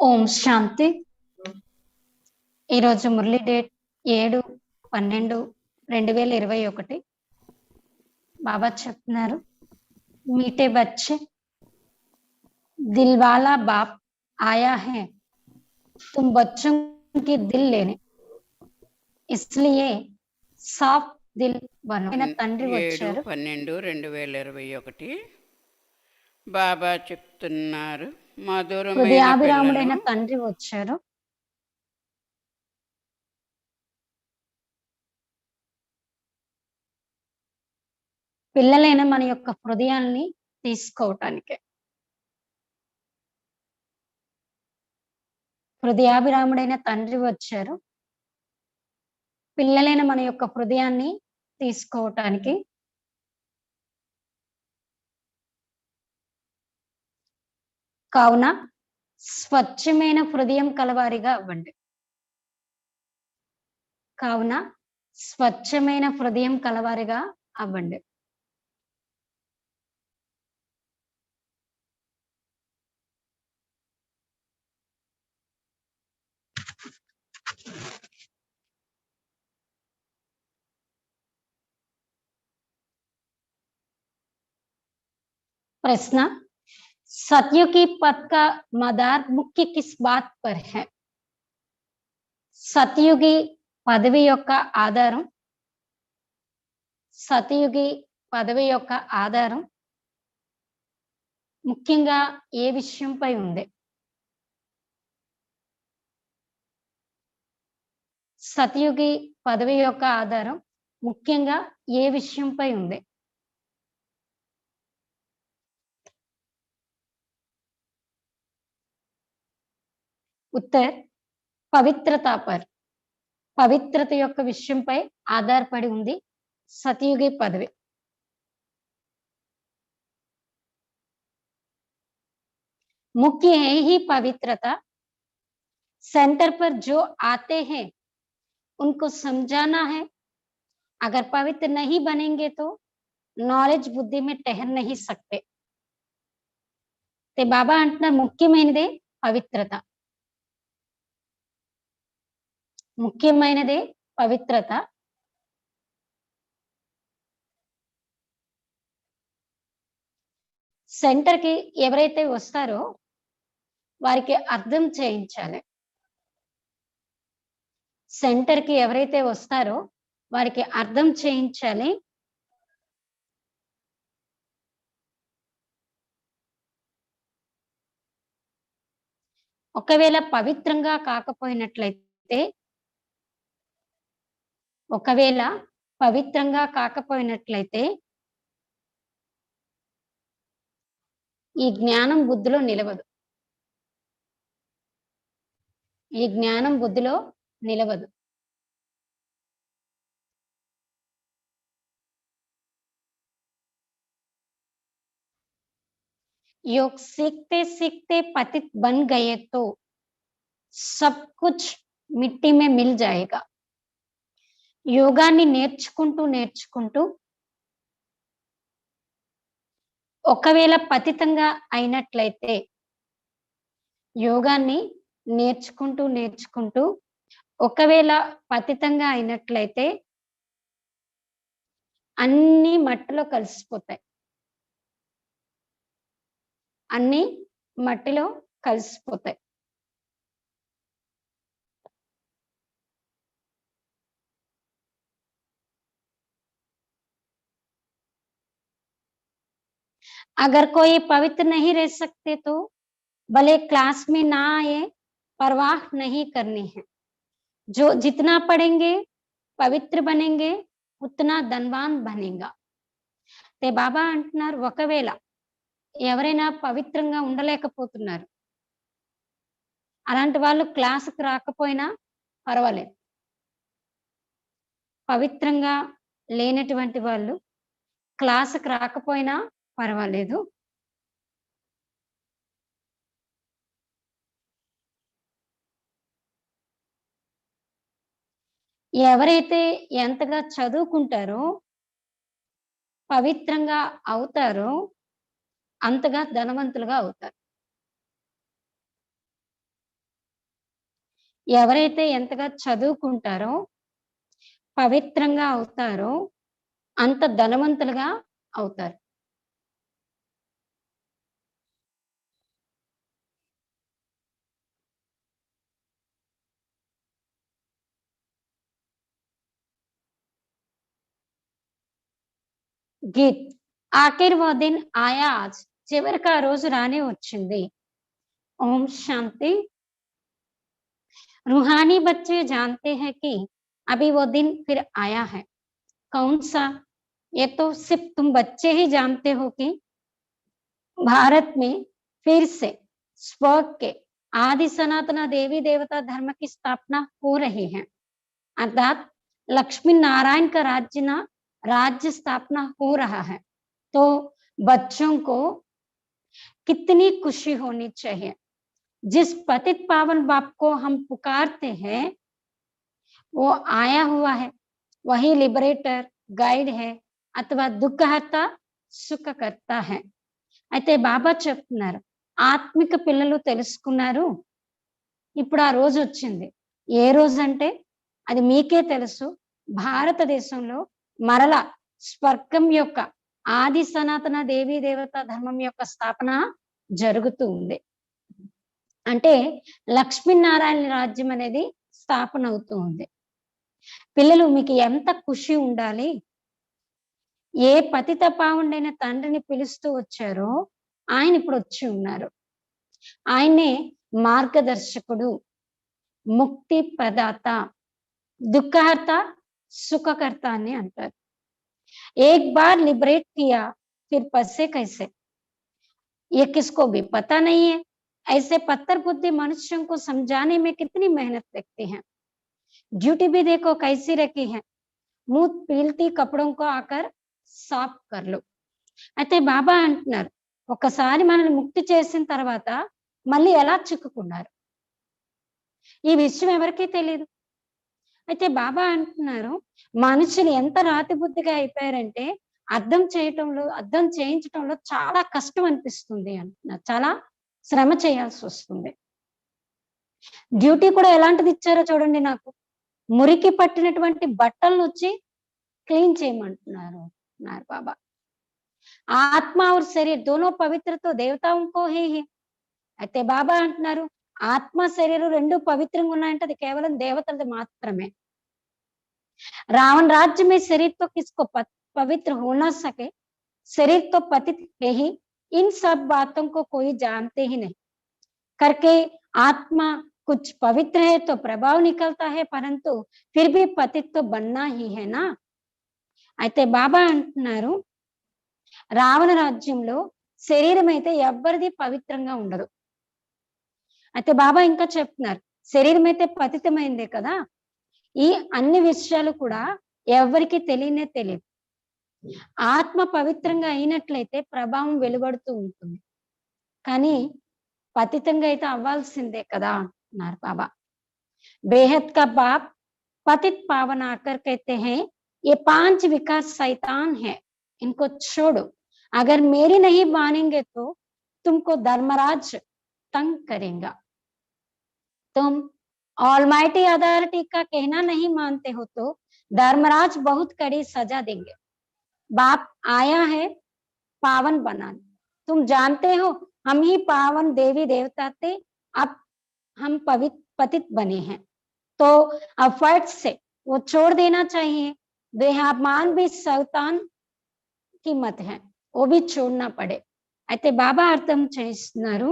ఓం శాంతి. ఈరోజు మురళి డేట్ 7/12/2021. బాబా చెప్తున్నారు, మీటే బచ్చే దిల్వాలా బాప్ ఆయా హై, तुम बच्चों की दिल लेने, इसलिए साफ दिल बनो. తండ్రి వచ్చారు. 7/12/2021 బాబా చెప్తున్నారు, మధురమైన హృదయాభిరాముడైన తండ్రి వచ్చారు. పిల్లలైన మన యొక్క హృదయాల్ని తీసుకోవటానికి. హృదయాభిరాముడైన తండ్రి వచ్చారు, పిల్లలైన మన యొక్క హృదయాన్ని తీసుకోవటానికి. కావున స్వచ్ఛమైన హృదయం కలవారిగా అవ్వండి. కావున స్వచ్ఛమైన హృదయం కలవారిగా అవ్వండి. प्रश्न, सतयुगी पथ का मदार मुख्य किस बात पर है? సతయుగి పదవి యొక్క ఆధారం, సతయుగి పదవి యొక్క ఆధారం ముఖ్యంగా ఏ విషయంపై ఉంది? సతయుగి పదవి యొక్క ఆధారం ముఖ్యంగా ఏ విషయంపై ఉంది? उत्तर, పవిత్రతా పర్. పవిత్రత యొక్క విషయంపై ఆధారపడి ఉంది సతయుగి పదవి. मुख्य है ही पवित्रता. सेंटर पर जो आते हैं उनको समझाना है. अगर पवित्र नहीं बनेंगे तो नॉलेज बुद्धि में ठहर नहीं सकते. ते बाबा अंటున్నారు ముఖ్యమైనదే పవిత్రత. ముఖ్యమైనదే పవిత్రత. సెంటర్ కి ఎవరైతే వస్తారో వారికి అర్థం చేయించాలి. సెంటర్ కి ఎవరైతే వస్తారో వారికి అర్థం చేయించాలి. ఒకవేళ పవిత్రంగా కాకపోయినట్లయితే ఈ జ్ఞానం బుద్ధిలో నిలవదు. ఈ జ్ఞానం బుద్ధిలో నిలవదు. योग सीखते सीखते पतित बन गए तो सब कुछ मिट्टी में मिल जाएगा. యోగాన్ని నేర్చుకుంటూ ఒకవేళ పతితంగా అయినట్లయితే, యోగాన్ని నేర్చుకుంటూ ఒకవేళ పతితంగా అయినట్లయితే అన్ని మట్టిలో కలిసిపోతాయి. అన్ని మట్టిలో కలిసిపోతాయి. अगर कोई पवित्र नहीं रह सकते तो भले क्लास में ना आए, परवाह नहीं करनी है. जो जितना पढ़ेंगे पवित्र बनेंगे उतना धनवान बनेगा. ते बाबा అంటున్నారు, ఒకవేళ ఎవరైనా పవిత్రంగా ఉండలేకపోతున్నారు, అలాంటి వాళ్ళు క్లాసుకు రాకపోయినా పర్వాలేదు. పవిత్రంగా లేనటువంటి వాళ్ళు క్లాసుకు రాకపోయినా పర్వాలేదు. ఎవరైతే ఎంతగా చదువుకుంటారో, పవిత్రంగా అవుతారో అంతగా ధనవంతులుగా అవుతారు. ఎవరైతే ఎంతగా చదువుకుంటారో, పవిత్రంగా అవుతారో, అంత ధనవంతులుగా అవుతారు. గీత్ ఆఖిర్ वो दिन आया आज చివరికి ఆ రోజు రానే వచ్చింది. ఓం శాంతి. रूहानी बच्चे जानते हैं कि अभी वो दिन फिर आया है। कौन सा? ये तो सिर्फ तुम बच्चे ही जानते हो कि भारत में फिर से स्वर्ग के आदि सनातन देवी देवता धर्म की स्थापना हो रही है। अर्थात लक्ष्मी नारायण का राज्य स्थापना हो रहा है। तो बच्चों को कितनी खुशी होनी चाहिए। जिस पतित पावन बाप को हम पुकारते हैं, वो आया हुआ है। वही लिबरेटर, గైడ్ है अथवा దుఃఖహర్త సుఖకర్త है। అయితే బాబా చెప్తున్నారు, ఆత్మిక పిల్లలు తెలుసుకున్నారు. ఇప్పుడు ఆ రోజు వచ్చింది. ఏ రోజు అంటే అది మీకే తెలుసు. భారతదేశంలో మరల స్వర్గం యొక్క ఆది సనాతన దేవీ దేవత ధర్మం యొక్క స్థాపన జరుగుతూ ఉంది. అంటే లక్ష్మీనారాయణ రాజ్యం అనేది స్థాపన అవుతూ ఉంది. పిల్లలు మీకు ఎంత ఖుషి ఉండాలి. ఏ పతిత పావనుడైన తండ్రిని పిలుస్తూ వచ్చారో ఆయన ఇప్పుడు వచ్చి ఉన్నారు. ఆయనే మార్గదర్శకుడు, ముక్తి ప్రదాత, దుఃఖహర్త, సుఖకర్త అని అంటారు. एक बार लिबरेट किया फिर पसे कैसे, ये किसको भी पता नहीं है। ऐसे पत्थर बुद्धि मनुष्यों को समझाने में कितनी मेहनत लगती है। ड्यूटी भी देखो कैसी रखी है, मुंह पीलती कपड़ों को आकर సాఫ్ కర్లు. అయితే బాబా అంటున్నారు, ఒకసారి మనల్ని ముక్తి చేసిన తర్వాత మళ్ళీ ఎలా చిక్కుకున్నారు, ఈ విషయం ఎవరికీ తెలియదు. అయితే బాబా అంటున్నారు, మనుషులు ఎంత రాతి బుద్ధిగా అయిపోయారంటే అర్థం చేయించటంలో చాలా కష్టం అనిపిస్తుంది అంటున్నారు. చాలా శ్రమ చేయాల్సి వస్తుంది. డ్యూటీ కూడా ఎలాంటిది ఇచ్చారో చూడండి. నాకు మురికి పట్టినటువంటి బట్టలను వచ్చి క్లీన్ చేయమంటున్నారు बाबा। आत्मा और शरीर दोनों पवित्र तो देवताओं को ही है। అయితే బాబా అంటున్నారు, ఆత్మ శరీరం రెండు పవిత్రంగా ఉన్నాయంటే అది కేవలం దేవతలది మాత్రమే। रावण राज्य में शरीर तो किसको पवित्र हो ना सके, शरीर तो पतित है ही। इन सब बातों को कोई जानते ही नहीं करके आत्मा कुछ पवित्र है तो प्रभाव निकलता है, परंतु फिर भी पतित तो बनना ही है ना। అయితే బాబా అంటున్నారు, రావణ రాజ్యంలో శరీరం అయితే ఎవ్వరిది పవిత్రంగా ఉండదు. అయితే బాబా ఇంకా చెప్తున్నారు, శరీరం అయితే పతితమైందే కదా, ఈ అన్ని విషయాలు కూడా ఎవరికి తెలియదు. ఆత్మ పవిత్రంగా అయినట్లయితే ప్రభావం వెలువడుతూ ఉంటుంది, కానీ పతితంగా అయితే అవ్వాల్సిందే కదా అన్నారు బాబా। బేహద్ కా బాప్ పతిత్ పావన ఆకర్ कहते हैं, ये 5 विकार शैतान है, इनको छोड़ो। अगर मेरी नहीं मानेंगे तो तुमको धर्मराज तंग करेगा। तुम ऑलमाइटी अथॉरिटी का कहना नहीं मानते हो तो धर्मराज बहुत कड़ी सजा देंगे। बाप आया है पावन बनाने। तुम जानते हो हम ही पावन देवी देवता थे, अब हम पतित बने हैं, तो अब फट से वो छोड़ देना चाहिए। देहाभिमान भी शैतान की मत है, वो भी छोड़ना पड़े। అయితే బాబా అర్థం చేస్తున్నారు,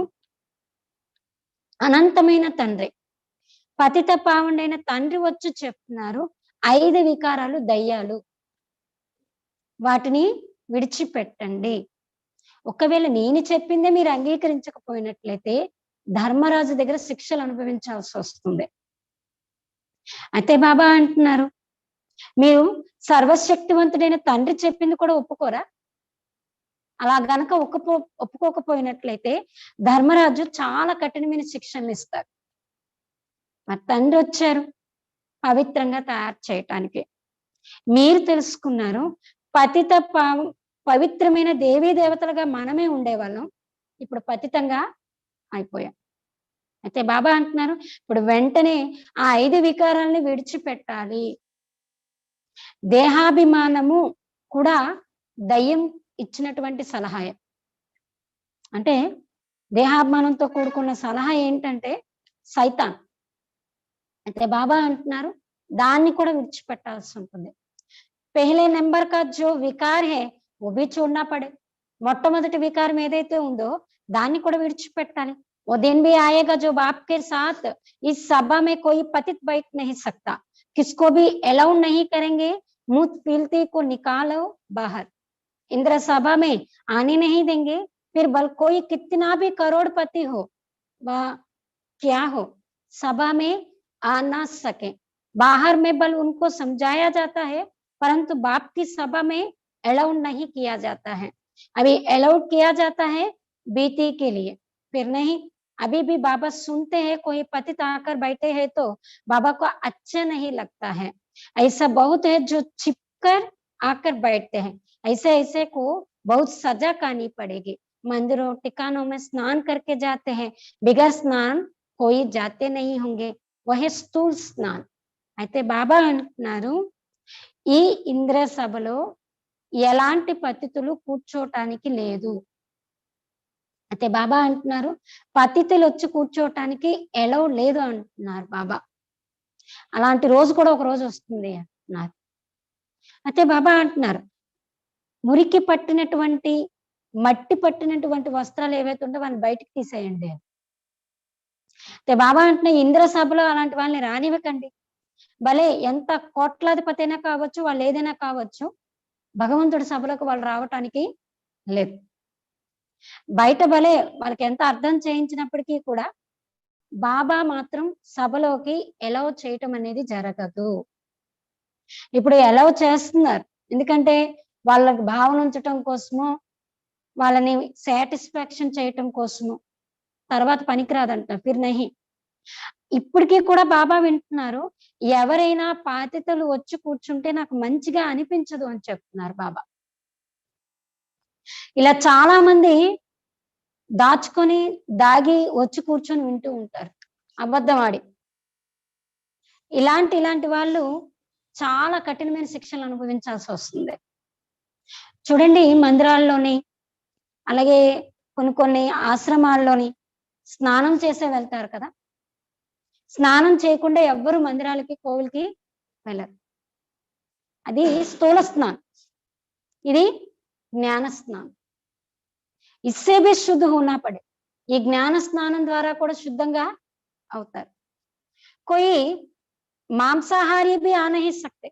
అనంతమైన తండ్రి, పతిత పావనుడైన తండ్రి వచ్చి చెప్తున్నారు, 5 వికారాలు దయ్యాలు, వాటిని విడిచిపెట్టండి. ఒకవేళ నేను చెప్పిందే మీరు అంగీకరించకపోయినట్లయితే ధర్మరాజు దగ్గర శిక్షలు అనుభవించాల్సి వస్తుంది. అయితే బాబా అంటున్నారు, మీరు సర్వశక్తివంతుడైన తండ్రి చెప్పింది కూడా ఒప్పుకోరా? అలా గనక ఒప్పుకోకపోయినట్లయితే ధర్మరాజు చాలా కఠినమైన శిక్షలు ఇస్తారు. మరి తండ్రి వచ్చారు పవిత్రంగా తయారు చేయటానికి. మీరు తెలుసుకున్నారు, పతిత పవిత్రమైన దేవీ దేవతలుగా మనమే ఉండేవాళ్ళం. ఇప్పుడు పతితంగా అయిపోయాం. అయితే బాబా అంటున్నారు ఇప్పుడు వెంటనే ఆ 5 వికారాల్ని విడిచిపెట్టాలి. దేహాభిమానము కూడా దయ్యం ఇచ్చినటువంటి సలహాయే. అంటే దేహాభిమానంతో కూడుకున్న సలహా ఏంటంటే సైతాన్. అయితే బాబా అంటున్నారు దాన్ని కూడా విడిచిపెట్టాల్సి ఉంటుంది. పెహ్లే నెంబర్ కా జో వికార్ హై वो भी छोड़ना पड़े. మొట్టమొదటి వికారం ఏదైతే ఉందో దాన్ని కూడా విడిచిపెట్టాలి. वो दिन भी आएगा जो बाप के साथ इस सभा में कोई पतित बैठ नहीं सकता. किसको भी अलाउ नहीं करेंगे. मुंह पीलते को निकालो बाहर. इंद्र सभा में आने नहीं देंगे. फिर बल कोई कितना भी करोड़पति हो वह क्या हो सभा में आ ना सके. बाहर में बल उनको समझाया जाता है परंतु बाप की सभा में अलाउड नहीं किया जाता है. अभी अलाउड किया जाता है बीती के लिए, फिर नहीं. अभी भी बाबा सुनते हैं कोई पतित आकर बैठे हैं तो बाबा को अच्छा नहीं लगता है. ऐसा बहुत है जो छिपकर आकर बैठते हैं. ऐसे ऐसे को बहुत सजा करनी पड़ेगी. मंदिरों टिकानों में स्नान करके जाते हैं. बिगैर स्नान कोई जाते नहीं होंगे. वह స్థూల్ స్నాన్. అయితే బాబా అంటున్నారు ఈ ఇంద్ర సభలో ఎలాంటి పతితులు కూర్చోటానికి లేదు. అయితే బాబా అంటున్నారు పతితులు వచ్చి కూర్చోటానికి ఎలవ్ లేదు అంటున్నారు బాబా. అలాంటి రోజు కూడా ఒక రోజు వస్తుంది అంటున్నారు. అయితే బాబా అంటున్నారు మురికి పట్టినటువంటి మట్టి పట్టినటువంటి వస్త్రాలు ఏవైతే ఉంటే వాళ్ళని బయటికి తీసేయండి. అయితే బాబా అంటున్న ఇంద్ర సభలో అలాంటి వాళ్ళని రానివ్వకండి. భలే ఎంత కోట్లాధిపతి అయినా కావచ్చు, వాళ్ళు ఏదైనా కావచ్చు, భగవంతుడి సభలకు వాళ్ళు రావటానికి లేదు. బయట భలే వాళ్ళకి ఎంత అర్థం చేయించినప్పటికీ కూడా బాబా మాత్రం సభలోకి ఎలవ్ చేయటం అనేది జరగదు. ఇప్పుడు ఎలవ్ చేస్తున్నారు ఎందుకంటే వాళ్ళకి భావన ఉంచటం కోసము, వాళ్ళని సాటిస్ఫాక్షన్ చేయటం కోసము. తర్వాత పనికిరాదంట ఫిర్ నహి. ఇప్పటికీ కూడా బాబా వింటున్నారు ఎవరైనా పాతితలు వచ్చి కూర్చుంటే నాకు మంచిగా అనిపించదు అని చెప్తున్నారు బాబా. ఇలా చాలా మంది దాచుకొని దాగి వచ్చి కూర్చొని వింటూ ఉంటారు అబద్ధం ఆడి. ఇలాంటి వాళ్ళు చాలా కఠినమైన శిక్షలు అనుభవించాల్సి వస్తుంది. చూడండి మందిరాల్లోని అలాగే కొన్ని ఆశ్రమాల్లోని స్నానం చేసే వెళ్తారు కదా. స్నానం చేయకుండా ఎవ్వరు మందిరాలకి కోవిల్కి వెళ్ళరు. అది స్థూల స్నానం, ఇది జ్ఞాన స్నానం. ఇస్సే బి శుద్ధ హోనా పడే. ఈ జ్ఞాన స్నానం ద్వారా కూడా శుద్ధంగా అవుతారు. కోయి మాంసాహారి బి ఆ నహీ సక్తే.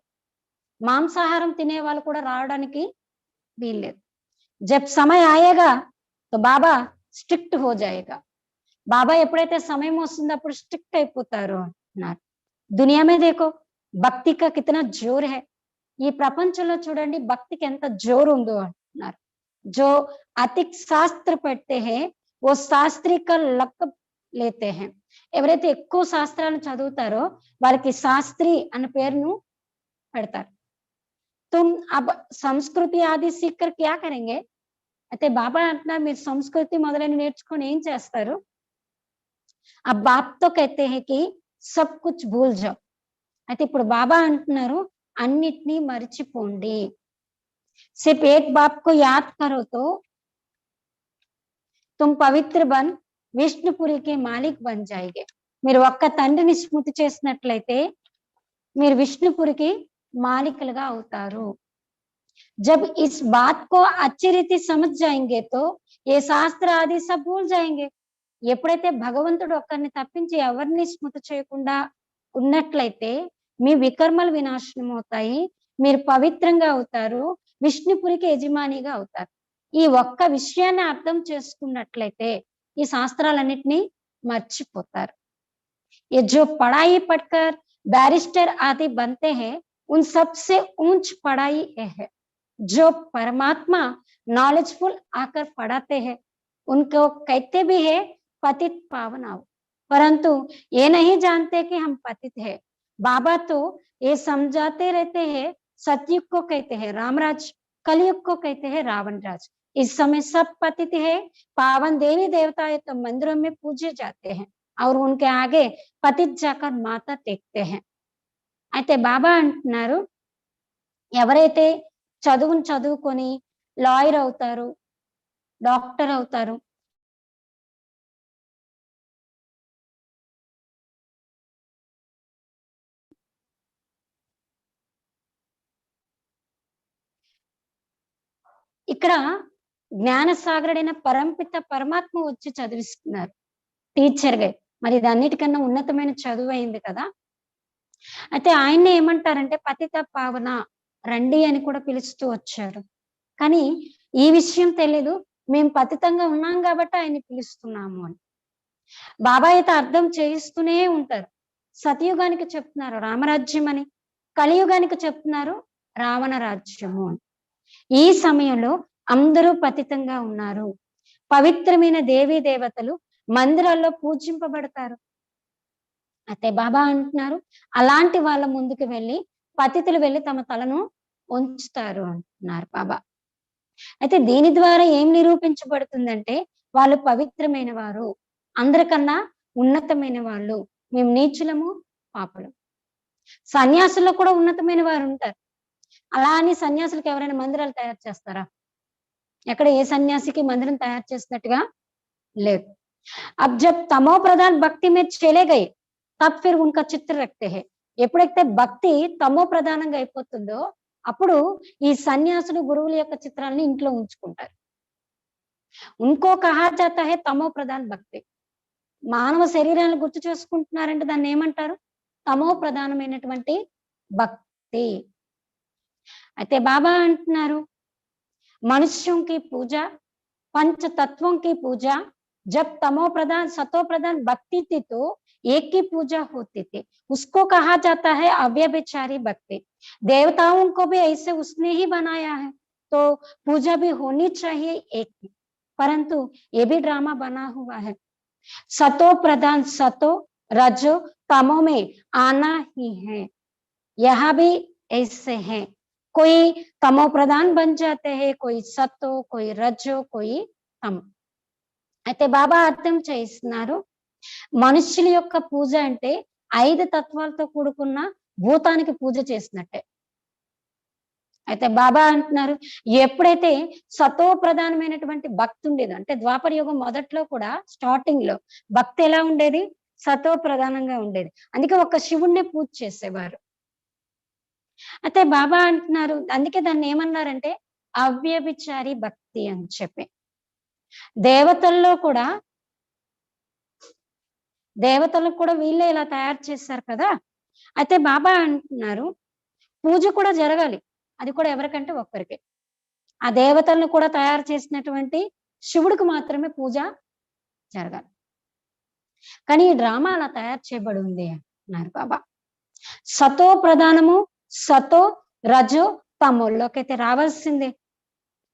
మాంసాహారం తినే వాళ్ళు కూడా రావడానికి వీల్లేదు. జబ్ సమయ ఆయేగా తో బాబా స్ట్రిక్ట్ హో జాయేగా. బాబా ఎప్పుడైతే సమయం వస్తుందో అప్పుడు స్ట్రిక్ట్ అయిపోతారు అన్నారు. దునియా మే దేఖో భక్తి కా కితనా జోర్ హై. ఈ ప్రపంచంలో చూడండి భక్తికి ఎంత జోరు ఉందో అంటున్నారు. జో అతిక్ శాస్త్ర పढ़ते हैं वो శాస్త్రి కా లకబ్ లేతే हैं. ఎవరైతే ఎక్కువ శాస్త్రాలను చదువుతారో వాళ్ళకి శాస్త్రి అన్న పేరును పెడతారు. తుమ్ అబ్ సంస్కృతి ఆది సీకర్ క్యా కరెంగే. అయితే బాబా అంటున్నారు మీరు సంస్కృతి మొదలైన నేర్చుకొని ఏం చేస్తారు. अब बाप तो कहते हैं कि सब कुछ भूल जाओ. అయితే ఇప్పుడు బాబా అంటున్నారు అన్నిటినీ మర్చిపోండి. सिर्फ एक बाप को याद करो तो तुम पवित्र बन विष्णुपुरी के मालिक बन जाएंगे. మీరు ఒక్క తండ్రిని స్మృతి చేసినట్లయితే మీరు విష్ణుపురికి మాలికలుగా అవుతారు. जब इस बात को अच्छी रीति समझ जाएंगे तो ये शास्त्र आदि सब भूल जाएंगे. ఎప్పుడైతే భగవంతుడు ఒక్కరిని తప్పించి ఎవరిని స్మృతి చేయకుండా ఉన్నట్లయితే మీ వికర్మలు వినాశనం అవుతాయి, మీరు పవిత్రంగా అవుతారు, విష్ణుపురికి యజమానిగా అవుతారు. ఈ ఒక్క విషయాన్ని అర్థం చేసుకున్నట్లయితే ఈ శాస్త్రాలన్నిటినీ మర్చిపోతారు. ये जो पढ़ाई पढ़कर बैरिस्टर आदि बनते हैं उन सबसे ऊंच पढ़ाई ये है. जो परमात्मा नॉलेजफुल आकर पढ़ाते हैं उनको कहते भी है पतित पावन आओ, परंतु ये नहीं जानते कि हम पतित है. बाबा तो ये समझाते रहते हैं. सतयुग को कहते हैं रामराज. कलयुग को कहते हैं रावण राज। इस समय सब पतित है, पावन देवी देवताएं तो मंदिरों में पूजे जाते हैं और उनके आगे पतित जाकर माथा टेकते हैं। అయితే బాబా అంటున్నారు, ఎవరైతే చదువుని చదువుకొని లాయర్ అవుతారు, డాక్టర్ అవుతారు, ఇక్కడ జ్ఞానసాగరుడైన పరంపిత పరమాత్మ వచ్చి చదివిస్తున్నారు టీచర్‌గా. మరి ఇది అన్నిటికన్నా ఉన్నతమైన చదువు అయింది కదా! అయితే ఆయన్ని ఏమంటారంటే పతిత పావన రండి అని కూడా పిలుస్తూ వచ్చారు. కానీ ఈ విషయం తెలీదు. మేము పతితంగా ఉన్నాం కాబట్టి ఆయన్ని పిలుస్తున్నాము అని. బాబా అయితే అర్థం చేయిస్తూనే ఉంటారు. సతయుగానికి చెప్తున్నారు రామరాజ్యం అని, కలియుగానికి చెప్తున్నారు రావణ రాజ్యము అని. ఈ సమయంలో అందరూ పతితంగా ఉన్నారు. పవిత్రమైన దేవీ దేవతలు మందిరాల్లో పూజింపబడతారు. అయితే బాబా అంటున్నారు, అలాంటి వాళ్ళ ముందుకు వెళ్ళి పతితులు వెళ్ళి తమ తలను వంచుతారు అంటున్నారు బాబా. అయితే దీని ద్వారా ఏం నిరూపించబడుతుందంటే వాళ్ళు పవిత్రమైన వారు, అందరికన్నా ఉన్నతమైన వాళ్ళు. మేము నీచులము, పాపులం. సన్యాసుల్లో కూడా ఉన్నతమైన వారు ఉంటారు. అలా అని సన్యాసులకు ఎవరైనా మందిరాలు తయారు చేస్తారా? ఎక్కడ ఏ సన్యాసికి మందిరం తయారు చేసినట్టుగా లేదు. अब जब तमो प्रधान भक्ति में चले गए तब फिर उनका चित्र रखते हैं. ఎప్పుడైతే భక్తి తమో ప్రధానంగా అయిపోతుందో అప్పుడు ఈ సన్యాసులు గురువుల యొక్క చిత్రాలను ఇంట్లో ఉంచుకుంటారు. ఇంకో కహా జాతా హై తమో ప్రధాన్ భక్తి. మానవ శరీరాన్ని గుర్తు చేసుకుంటున్నారంటే దాన్ని ఏమంటారు? తమో ప్రధానమైనటువంటి భక్తి. అయితే బాబా అంటున్నారు, मनुष्यों की पूजा पंच तत्वों की पूजा जब तमो प्रधान सतो प्रधान भक्ति थी तो एक की पूजा होती थी, उसको कहा जाता है अव्यभिचारी भक्ति. देवताओं को भी ऐसे उसने ही बनाया है तो पूजा भी होनी चाहिए एक की, परंतु ये भी ड्रामा बना हुआ है. सतो प्रधान सतो रजो तमो में आना ही है. यहाँ भी ऐसे है, कोई तमो प्रधान बन जाते हैं, कोई सतो, कोई रजो, कोई तमो. అయితే బాబా అర్థం చేస్తున్నారు, మనుష్యుల యొక్క పూజ అంటే 5 తత్వాలతో కూడుకున్న భూతానికి పూజ చేసినట్టే. అయితే బాబా అంటున్నారు, ఎప్పుడైతే సతో ప్రధానమైనటువంటి భక్తి ఉండేది, అంటే ద్వాపర యుగం మొదట్లో కూడా స్టార్టింగ్ లో భక్తి ఎలా ఉండేది? సతో ప్రధానంగా ఉండేది. అందుకే ఒక శివుణ్ణి పూజ చేసేవారు. అయితే బాబా అంటున్నారు, అందుకే దాన్ని ఏమన్నారంటే అవ్యభిచారి భక్తి అని చెప్పి. దేవతల్లో కూడా దేవతలకు కూడా వీళ్ళే ఇలా తయారు చేశారు కదా. అయితే బాబా అంటున్నారు, పూజ కూడా జరగాలి, అది కూడా ఎవరికంటే ఒక్కరికి. ఆ దేవతలను కూడా తయారు చేసినటువంటి శివుడికి మాత్రమే పూజ జరగాలి. కానీ ఈ డ్రామా అలా తయారు చేయబడి ఉంది అన్నారు బాబా. సతో ప్రధానము, సతో రజో తమోల్లోకి అయితే రావాల్సిందే.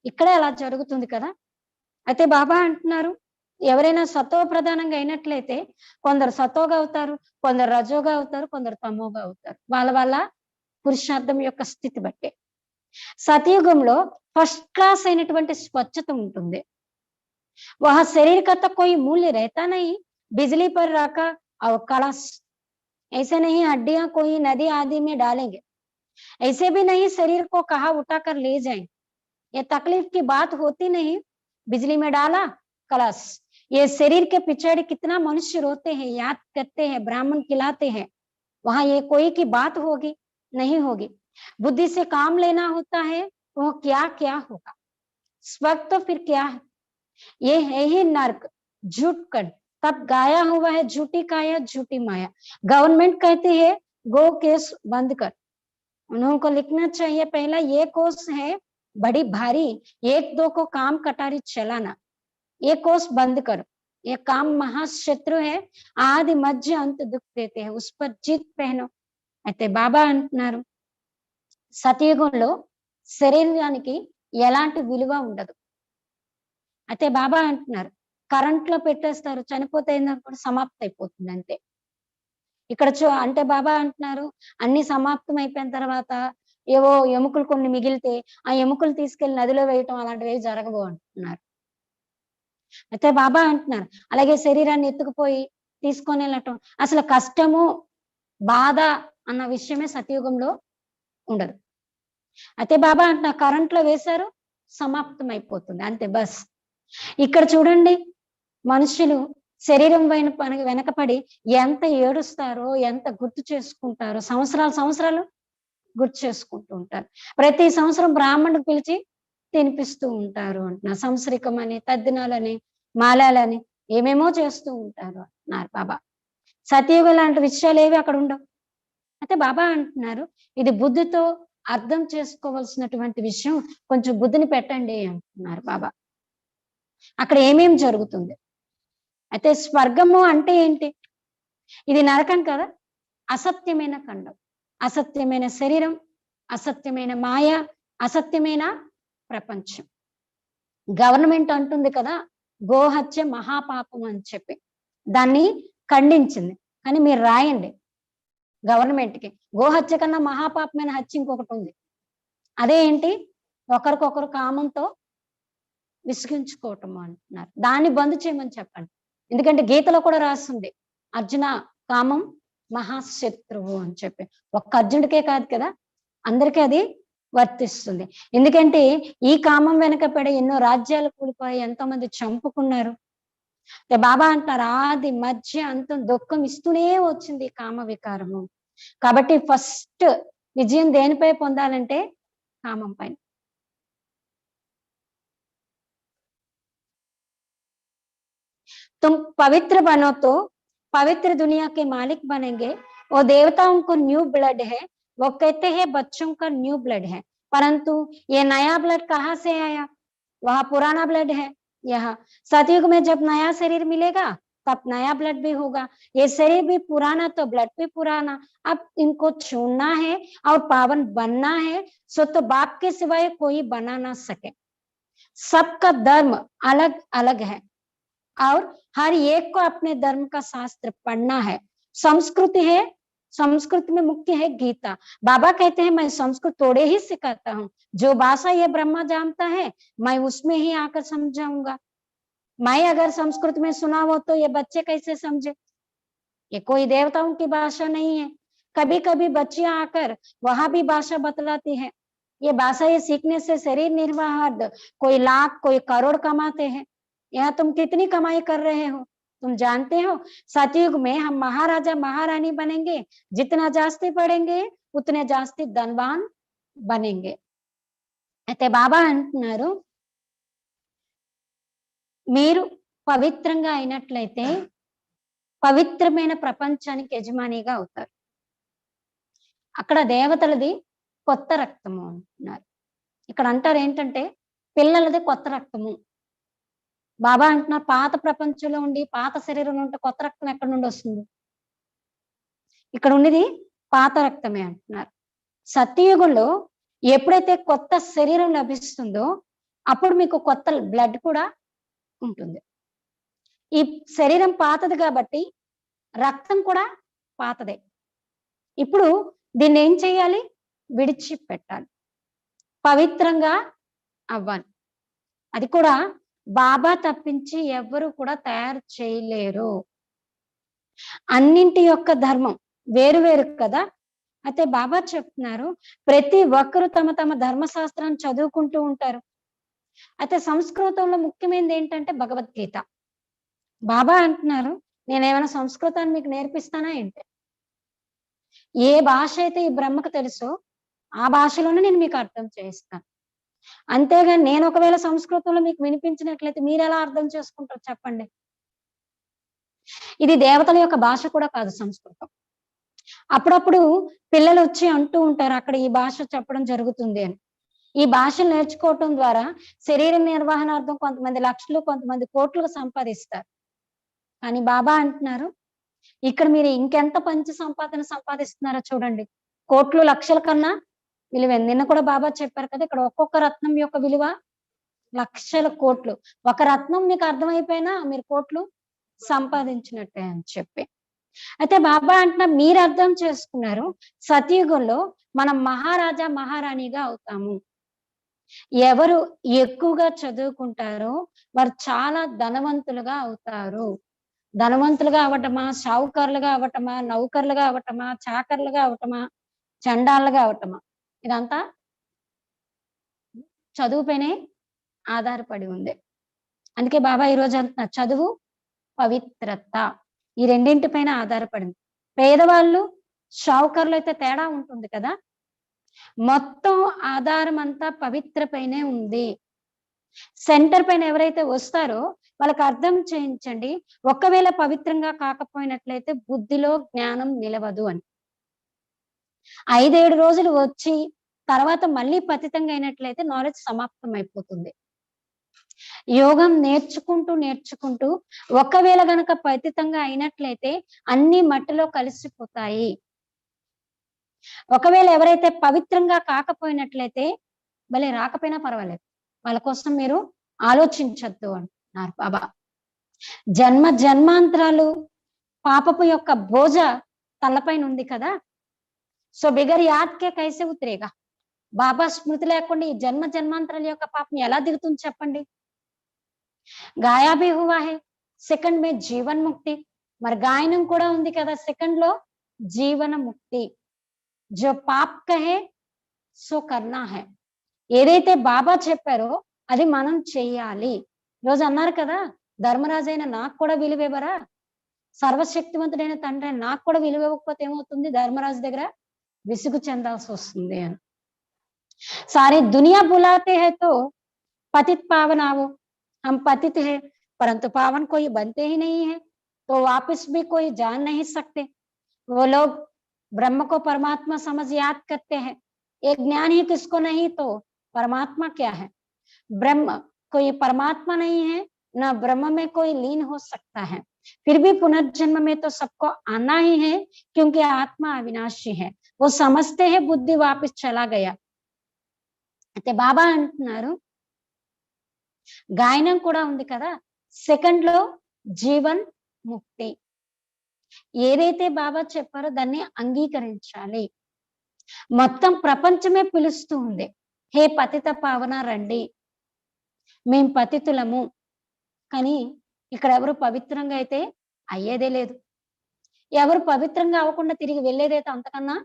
ఇక్కడే అలా జరుగుతుంది కదా. అయితే బాబా అంటున్నారు, ఎవరైనా సతో ప్రధానంగా అయినట్లయితే కొందరు సతోగా అవుతారు, కొందరు రజోగా అవుతారు, కొందరు తమోగా అవుతారు, వాళ్ళ వాళ్ళ పురుషార్థం యొక్క స్థితి బట్టి. సతయుగంలో ఫస్ట్ క్లాస్ అయినటువంటి స్వచ్ఛత ఉంటుంది. वह शरीर का तो कोई मूल्य रहता नहीं, बिजली पर रखा और कलश, ऐसे नहीं हड्डियां कोई नदी आदि में डालेंगे, ऐसे भी नहीं शरीर को कहा उठा कर ले जाए, ये तकलीफ की बात होती नहीं. बिजली में डाला कलश, ये शरीर के पिछड़ी कितना मनुष्य रोते हैं, याद करते हैं, ब्राह्मण खिलाते हैं, वहां ये कोई की बात होगी? नहीं होगी. बुद्धि से काम लेना होता है, वो क्या क्या होगा. स्वर्ग तो फिर क्या है, ये है ही नर्क, झूठ कर तब गाया हुआ है, झूठी काया झूठी माया. गवर्नमेंट कहती है गो केस बंद कर, उन्होंने को लिखना चाहिए पहला ये कोर्स है बड़ी भारी, 1-2 को काम कटारी चलाना, ये कोर्स बंद करो, ये काम महाशत्रु है, आदि मध्य अंत दुख देते हैं, उस पर जीत पहनो. అయితే బాబా అంటున్నారు, సతయుగంలో శరీరానికి ఎలాంటి విలువ ఉండదు. అయితే బాబా అంటున్నారు, కరెంట్ లో పెట్టేస్తారు, చనిపోతే కూడా సమాప్తం అయిపోతుంది అంతే. ఇక్కడ అంటే బాబా అంటున్నారు, అన్ని సమాప్తం అయిపోయిన తర్వాత ఏవో ఎముకలు కొన్ని మిగిలితే ఆ ఎముకలు తీసుకెళ్లి నదిలో వేయటం అలాంటివి జరగవు అంటున్నారు. అయితే బాబా అంటున్నారు అలాగే శరీరాన్ని ఎత్తుకుపోయి తీసుకొని వెళ్ళటం, అసలు కష్టము బాధ అన్న విషయమే సతయుగంలో ఉండదు. అయితే బాబా అంటున్నారు కరెంట్లో వేశారు, సమాప్తం అయిపోతుంది అంతే బస్. ఇక్కడ చూడండి మనుషులు శరీరం వెనకపడి ఎంత ఏడుస్తారో, ఎంత గుర్తు చేసుకుంటారో, సంవత్సరాలు గుర్తు చేసుకుంటూ ఉంటారు. ప్రతి సంవత్సరం బ్రాహ్మణుడికి పిలిచి తినిపిస్తూ ఉంటారు అంటున్నారు. సంవత్సరికం అని, తద్దినాలని, మాలాలని ఏమేమో చేస్తూ ఉంటారు అంటున్నారు బాబా. సతయుగం లాంటి విషయాలు ఏవి అక్కడ ఉండవు. అయితే బాబా అంటున్నారు ఇది బుద్ధితో అర్థం చేసుకోవాల్సినటువంటి విషయం, కొంచెం బుద్ధిని పెట్టండి అంటున్నారు బాబా. అక్కడ ఏమేం జరుగుతుంది. అయితే స్వర్గము అంటే ఏంటి? ఇది నరకం కదా, అసత్యమైన ఖండం, అసత్యమైన శరీరం, అసత్యమైన మాయ, అసత్యమైన ప్రపంచం. గవర్నమెంట్ అంటుంది కదా గోహత్య మహాపాపం అని చెప్పి, దాన్ని ఖండించింది. కానీ మీరు రాయండి గవర్నమెంట్కి, గోహత్య కన్నా మహాపాపమైన హత్య ఇంకొకటి ఉంది. అదే ఏంటి? ఒకరికొకరు కామంతో విసిగించుకోవటం అంటున్నారు. దాన్ని బంద్ చేయమని చెప్పండి. ఎందుకంటే గీతలో కూడా రాస్తుంది అర్జున కామం మహాశత్రువు అని చెప్పి. ఒక్క అర్జునుడికే కాదు కదా, అందరికీ అది వర్తిస్తుంది. ఎందుకంటే ఈ కామం వెనక పడి ఎన్నో రాజ్యాలు కూలిపోయి ఎంతో మంది చంపుకున్నారు. బాబా అంటారు ఆది మధ్య అంతం దుఃఖం ఇస్తూనే వచ్చింది కామ వికారము. కాబట్టి ఫస్ట్ విజయం దేనిపై పొందాలంటే కామం పైన. तुम पवित्र बनो तो पवित्र दुनिया के मालिक बनेंगे। वो देवताओं को न्यू ब्लड है, वो कहते हैं बच्चों का न्यू ब्लड है, परंतु ये नया ब्लड कहाँ से आया? वह पुराना ब्लड है। यह सतयुग में जब नया शरीर मिलेगा तब नया ब्लड भी होगा। ये शरीर भी पुराना तो ब्लड भी पुराना। अब इनको छूना है और पावन बनना है, सो तो बाप के सिवाय कोई बना ना सके। सबका धर्म अलग अलग है और हर एक को अपने धर्म का शास्त्र पढ़ना है। संस्कृति है, संस्कृत में मुख्य है गीता। बाबा कहते हैं मैं संस्कृत थोड़े ही सिखाता हूँ, जो भाषा ये ब्रह्मा जानता है मैं उसमें ही आकर समझाऊंगा। मैं अगर संस्कृत में सुना हो तो ये बच्चे कैसे समझे? ये कोई देवताओं की भाषा नहीं है। कभी कभी बच्चियां आकर वहां भी भाषा बतलाती है। ये भाषा ये सीखने से शरीर निर्वाह कोई लाख कोई करोड़ कमाते हैं। यहाँ तुम कितनी कमाई कर रहे हो तुम जानते हो? सतयुग में हम महाराजा महारानी बनेंगे, जितना जास्ती पढ़ेंगे उतने जास्ती धनवान बनेंगे। అయితే బాబా అంటున్నారు మీరు పవిత్రంగా అయినట్లయితే పవిత్రమైన ప్రపంచానికి యజమానిగా అవుతారు. అక్కడ దేవతలది కొత్త రక్తము అంటున్నారు. ఇక్కడ అంటారు ఏంటంటే పిల్లలది కొత్త రక్తము. బాబా అంటున్నారు పాత ప్రపంచంలో ఉండి పాత శరీరంలో ఉంటే కొత్త రక్తం ఎక్కడి నుండి వస్తుంది? ఇక్కడ ఉన్నది పాత రక్తమే అంటున్నారు. సత్యయుగంలో ఎప్పుడైతే కొత్త శరీరం లభిస్తుందో అప్పుడు మీకు కొత్త బ్లడ్ కూడా ఉంటుంది. ఈ శరీరం పాతది కాబట్టి రక్తం కూడా పాతదే. ఇప్పుడు దీన్ని ఏం చేయాలి? విడిచిపెట్టాలి, పవిత్రంగా అవ్వాలి. అది కూడా బాబా తప్పించి ఎవ్వరు కూడా తయారు చేయలేరు. అన్నింటి యొక్క ధర్మం వేరు వేరు కదా. అయితే బాబా చెప్తున్నారు ప్రతి ఒక్కరు తమ తమ ధర్మశాస్త్రాన్ని చదువుకుంటూ ఉంటారు. అయితే సంస్కృతంలో ముఖ్యమైనది ఏంటంటే భగవద్గీత. బాబా అంటున్నారు నేనేమైనా సంస్కృతాన్ని మీకు నేర్పిస్తానా ఏంటి? ఏ భాష అయితే ఈ బ్రహ్మకు తెలుసో ఆ భాషలోనే నేను మీకు అర్థం చేయిస్తాను. అంతేగాని నేను ఒకవేళ సంస్కృతంలో మీకు వినిపించినట్లయితే మీరు ఎలా అర్థం చేసుకుంటారు చెప్పండి? ఇది దేవతల యొక్క భాష కూడా కాదు సంస్కృతం. అప్పుడప్పుడు పిల్లలు వచ్చి అంటూ ఉంటారు అక్కడ ఈ భాష చెప్పడం జరుగుతుంది అని. ఈ భాషను నేర్చుకోవటం ద్వారా శరీర నిర్వహణార్థం కొంతమంది లక్షలు కొంతమంది కోట్లు సంపాదిస్తారు. కానీ బాబా అంటున్నారు ఇక్కడ మీరు ఇంకెంత పంచ సంపాదన సంపాదిస్తున్నారో చూడండి. కోట్లు లక్షల కన్నా విలువైంది. నిన్న కూడా బాబా చెప్పారు కదా ఇక్కడ ఒక్కొక్క రత్నం యొక్క విలువ లక్షల కోట్లు. ఒక రత్నం మీకు అర్థమైపోయినా మీరు కోట్లు సంపాదించినట్టే అని చెప్పి. అయితే బాబా అంటున్నా మీరు అర్థం చేసుకున్నారు సతయుగంలో మనం మహారాజా మహారాణిగా అవుతాము. ఎవరు ఎక్కువగా చదువుకుంటారో వారు చాలా ధనవంతులుగా అవుతారు. ధనవంతులుగా అవ్వటమా, షావుకారులుగా అవ్వటమా, నౌకర్లుగా అవ్వటమా, చాకర్లుగా అవ్వటమా, చండాలుగా అవ్వటమా, ఇదంతా చదువు పైనే ఆధారపడి ఉంది. అందుకే బాబా ఈరోజు అంటున్నారు, చదువు, పవిత్రత, ఈ రెండింటి పైన ఆధారపడింది. పేదవాళ్ళు, షావుకారులు అయితే తేడా ఉంటుంది కదా. మొత్తం ఆధారం అంతా పవిత్ర పైనే ఉంది. సెంటర్ పైన ఎవరైతే వస్తారో వాళ్ళకి అర్థం చేయించండి, ఒకవేళ పవిత్రంగా కాకపోయినట్లయితే బుద్ధిలో జ్ఞానం నిలవదు అని. 5-7 రోజులు వచ్చి తర్వాత మళ్ళీ పతితంగా అయినట్లయితే నాలెడ్జ్ సమాప్తం అయిపోతుంది. యోగం నేర్చుకుంటూ నేర్చుకుంటూ ఒకవేళ గనక పతితంగా అయినట్లయితే అన్ని మట్టిలో కలిసిపోతాయి. ఒకవేళ ఎవరైతే పవిత్రంగా కాకపోయినట్లయితే భలే రాకపోయినా పర్వాలేదు, వాళ్ళ కోసం మీరు ఆలోచించొద్దు అంటున్నారు బాబా. జన్మ జన్మాంతరాలు పాపపు యొక్క బోజ తలపైన ఉంది కదా. So bigger యాద్కే కైసే ఉతరేగా. బాబా స్మృతి లేకుండా ఈ జన్మ జన్మాంతరాల యొక్క పాపం ఎలా దిగుతుంది చెప్పండి. గాయా భీ హువా హై, సెకండ్ మే జీవన్ ముక్తి. మరి గాయనం కూడా ఉంది కదా, సెకండ్ లో జీవన ముక్తి. జో పాప్ కహే సో కర్నా హై. ఏదైతే బాబా చెప్పారో అది మనం చెయ్యాలి. రోజు అన్నారు కదా, ధర్మరాజు అయిన నాకు కూడా విలువివ్వరా, సర్వశక్తివంతుడైన తండ్రి నాకు కూడా విలువ ఇవ్వకపోతే ఏమవుతుంది, ధర్మరాజు దగ్గర విసుగు చెందాల్సి వస్తుంది అని. सारी दुनिया बुलाते हैं तो पतित पावन आओ, हम पतित है परंतु पावन कोई बनते ही नहीं है, तो वापस भी कोई जान नहीं सकते. वो लोग ब्रह्म को परमात्मा समझ याद करते हैं. एक ज्ञान ही किसको नहीं तो परमात्मा क्या है. ब्रह्म कोई परमात्मा नहीं है, न ब्रह्म में कोई लीन हो सकता है. फिर भी पुनर्जन्म में तो सबको आना ही है, क्योंकि आत्मा अविनाशी है. वो समझते हैं बुद्धि वापस चला गया. అయితే బాబా అంటున్నారు, గాయనం కూడా ఉంది కదా, సెకండ్ లో జీవన్ ముక్తి. ఏదైతే బాబా చెప్పారో దాన్ని అంగీకరించాలి. మొత్తం ప్రపంచమే పిలుస్తూ ఉంది, హే పతిత పావన రండి, మేం పతితులము. కానీ ఇక్కడ ఎవరు పవిత్రంగా అయితే అయ్యేదే లేదు. ఎవరు పవిత్రంగా అవ్వకుండా తిరిగి వెళ్ళేదైతే అంతకన్నా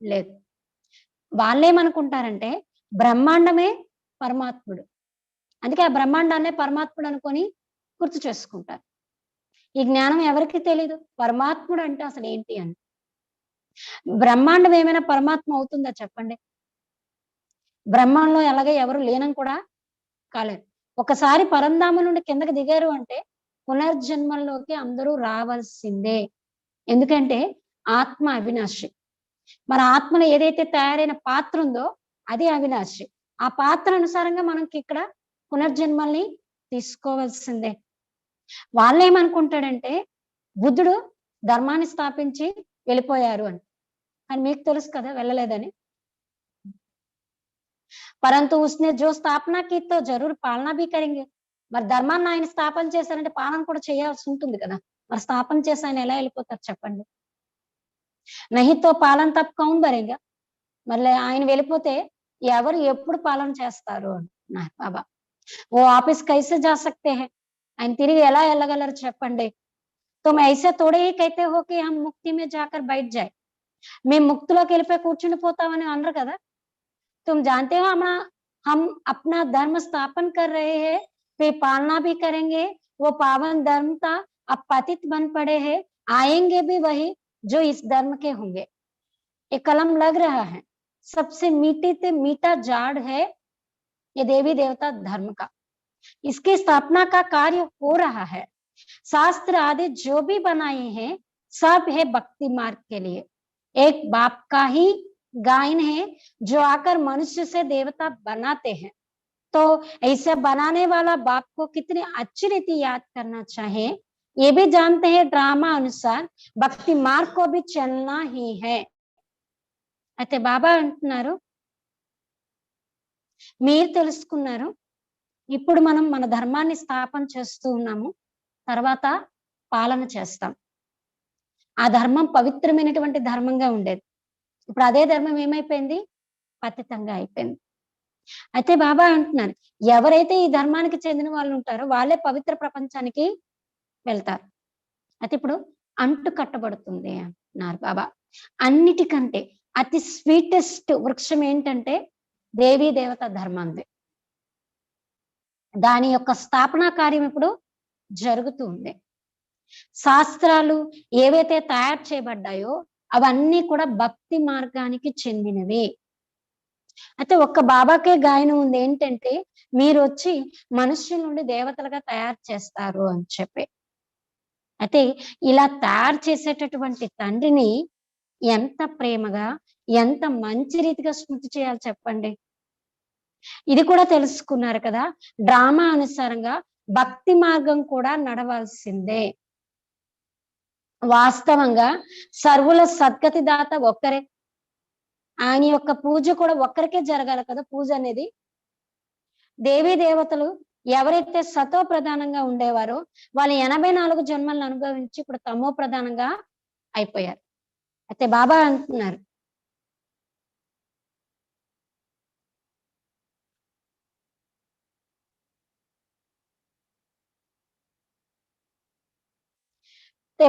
లేదు. వాళ్ళేమనుకుంటారంటే బ్రహ్మాండమే పరమాత్ముడు, అందుకే ఆ బ్రహ్మాండాన్నే పరమాత్ముడు అనుకొని గుర్తు చేసుకుంటారు. ఈ జ్ఞానం ఎవరికి తెలీదు పరమాత్ముడు అంటే అసలు ఏంటి అని. బ్రహ్మాండం ఏమైనా పరమాత్మ అవుతుందా చెప్పండి. బ్రహ్మాండంలో ఎలాగే ఎవరు లీనం కూడా కాలేదు. ఒకసారి పరంధామ నుండి కిందకి దిగారు అంటే పునర్జన్మల్లోకి అందరూ రావాల్సిందే. ఎందుకంటే ఆత్మ అవినాశి. మన ఆత్మలో ఏదైతే తయారైన పాత్ర ఉందో అది అవినాశి. ఆ పాత్ర అనుసారంగా మనకి ఇక్కడ పునర్జన్మల్ని తీసుకోవాల్సిందే. వాళ్ళేమనుకుంటాడంటే బుద్ధుడు ధర్మాన్ని స్థాపించి వెళ్ళిపోయారు అని. కానీ మీకు తెలుసు కదా వెళ్ళలేదని. పరంతు ఉస్నే జో స్థాపన కి తో జరూర్ పాలన భీ కరెంగే. మరి ధర్మాన్ని ఆయన స్థాపన చేశారంటే పాలన కూడా చేయాల్సి ఉంటుంది కదా. మరి స్థాపన చేసి ఆయన ఎలా వెళ్ళిపోతారు చెప్పండి. నహితో పాలన తప్ప కౌన్ భరేగా. మళ్ళీ ఆయన వెళ్ళిపోతే ఎవరు ఎప్పుడు పాలన చేస్తారు అంటున్నారు బాబా. ఓ ఆఫీస్ కైసే जा सकते हैं, ఆయన తిరిగి ఎలా వెళ్ళగలరు చెప్పండి. तुम ऐसे थोड़े ही कहते हो कि हम मुक्ति में जाकर बैठ जाए. మేము ముక్తిలోకి వెళ్ళిపోయి కూర్చుని పోతామని అనరు కదా. तुम जानते हो हम अपना धर्म स्थापन कर रहे हैं, फिर पालना भी करेंगे. वो पावन धर्म था, अब पतित बन पड़े हैं, आएंगे भी वही जो इस धर्म के होंगे. ये कलम लग रहा है, सबसे मीठी से मीठा झाड़ है ये देवी देवता धर्म का. इसकी स्थापना का कार्य हो रहा है. शास्त्र आदि जो भी बनाए हैं सब है भक्ति मार्ग के लिए. एक बाप का ही गायन है जो आकर मनुष्य से देवता बनाते हैं. तो ऐसे बनाने वाला बाप को कितनी अच्छी रीति याद करना चाहिए. ये भी जानते हैं ड्रामा अनुसार भक्ति मार्ग को भी चलना ही है. అయితే బాబా అంటున్నారు, మీరు తెలుసుకున్నారు, ఇప్పుడు మనం మన ధర్మాన్ని స్థాపన చేస్తూ ఉన్నాము, తర్వాత పాలన చేస్తాం. ఆ ధర్మం పవిత్రమైనటువంటి ధర్మంగా ఉండేది. ఇప్పుడు అదే ధర్మం ఏమైపోయింది? పతితంగా అయిపోయింది. అయితే బాబా అంటున్నారు, ఎవరైతే ఈ ధర్మానికి చెందిన వాళ్ళు ఉంటారో వాళ్ళే పవిత్ర ప్రపంచానికి వెళ్తారు. అయితే ఇప్పుడు అంటు కట్టబడుతుంది అంటున్నారు బాబా. అన్నిటికంటే అతి స్వీటెస్ట్ వృక్షం ఏంటంటే దేవీ దేవత ధర్మంది. దాని యొక్క స్థాపనా కార్యం ఇప్పుడు జరుగుతూ ఉంది. శాస్త్రాలు ఏవైతే తయారు చేయబడ్డాయో అవన్నీ కూడా భక్తి మార్గానికి చెందినవి. అయితే ఒక్క బాబాకే గాయనం ఉంది ఏంటంటే, మీరు వచ్చి మనుష్యుల నుండి దేవతలుగా తయారు చేస్తారు అని చెప్పి. అయితే ఇలా తయారు చేసేటటువంటి తండ్రిని ఎంత ప్రేమగా, ఎంత మంచి రీతిగా స్మృతి చేయాలి చెప్పండి. ఇది కూడా తెలుసుకున్నారు కదా, డ్రామా అనుసారంగా భక్తి మార్గం కూడా నడవాల్సిందే. వాస్తవంగా సర్వుల సద్గతి దాత ఒక్కరే. ఆయన యొక్క పూజ కూడా ఒక్కరికే జరగాలి కదా, పూజ అనేది. దేవీ దేవతలు ఎవరైతే సతో ప్రధానంగా ఉండేవారో వాళ్ళు 84 జన్మలను అనుభవించి ఇప్పుడు తమో ప్రధానంగా అయిపోయారు. అయితే బాబా అంటున్నారు,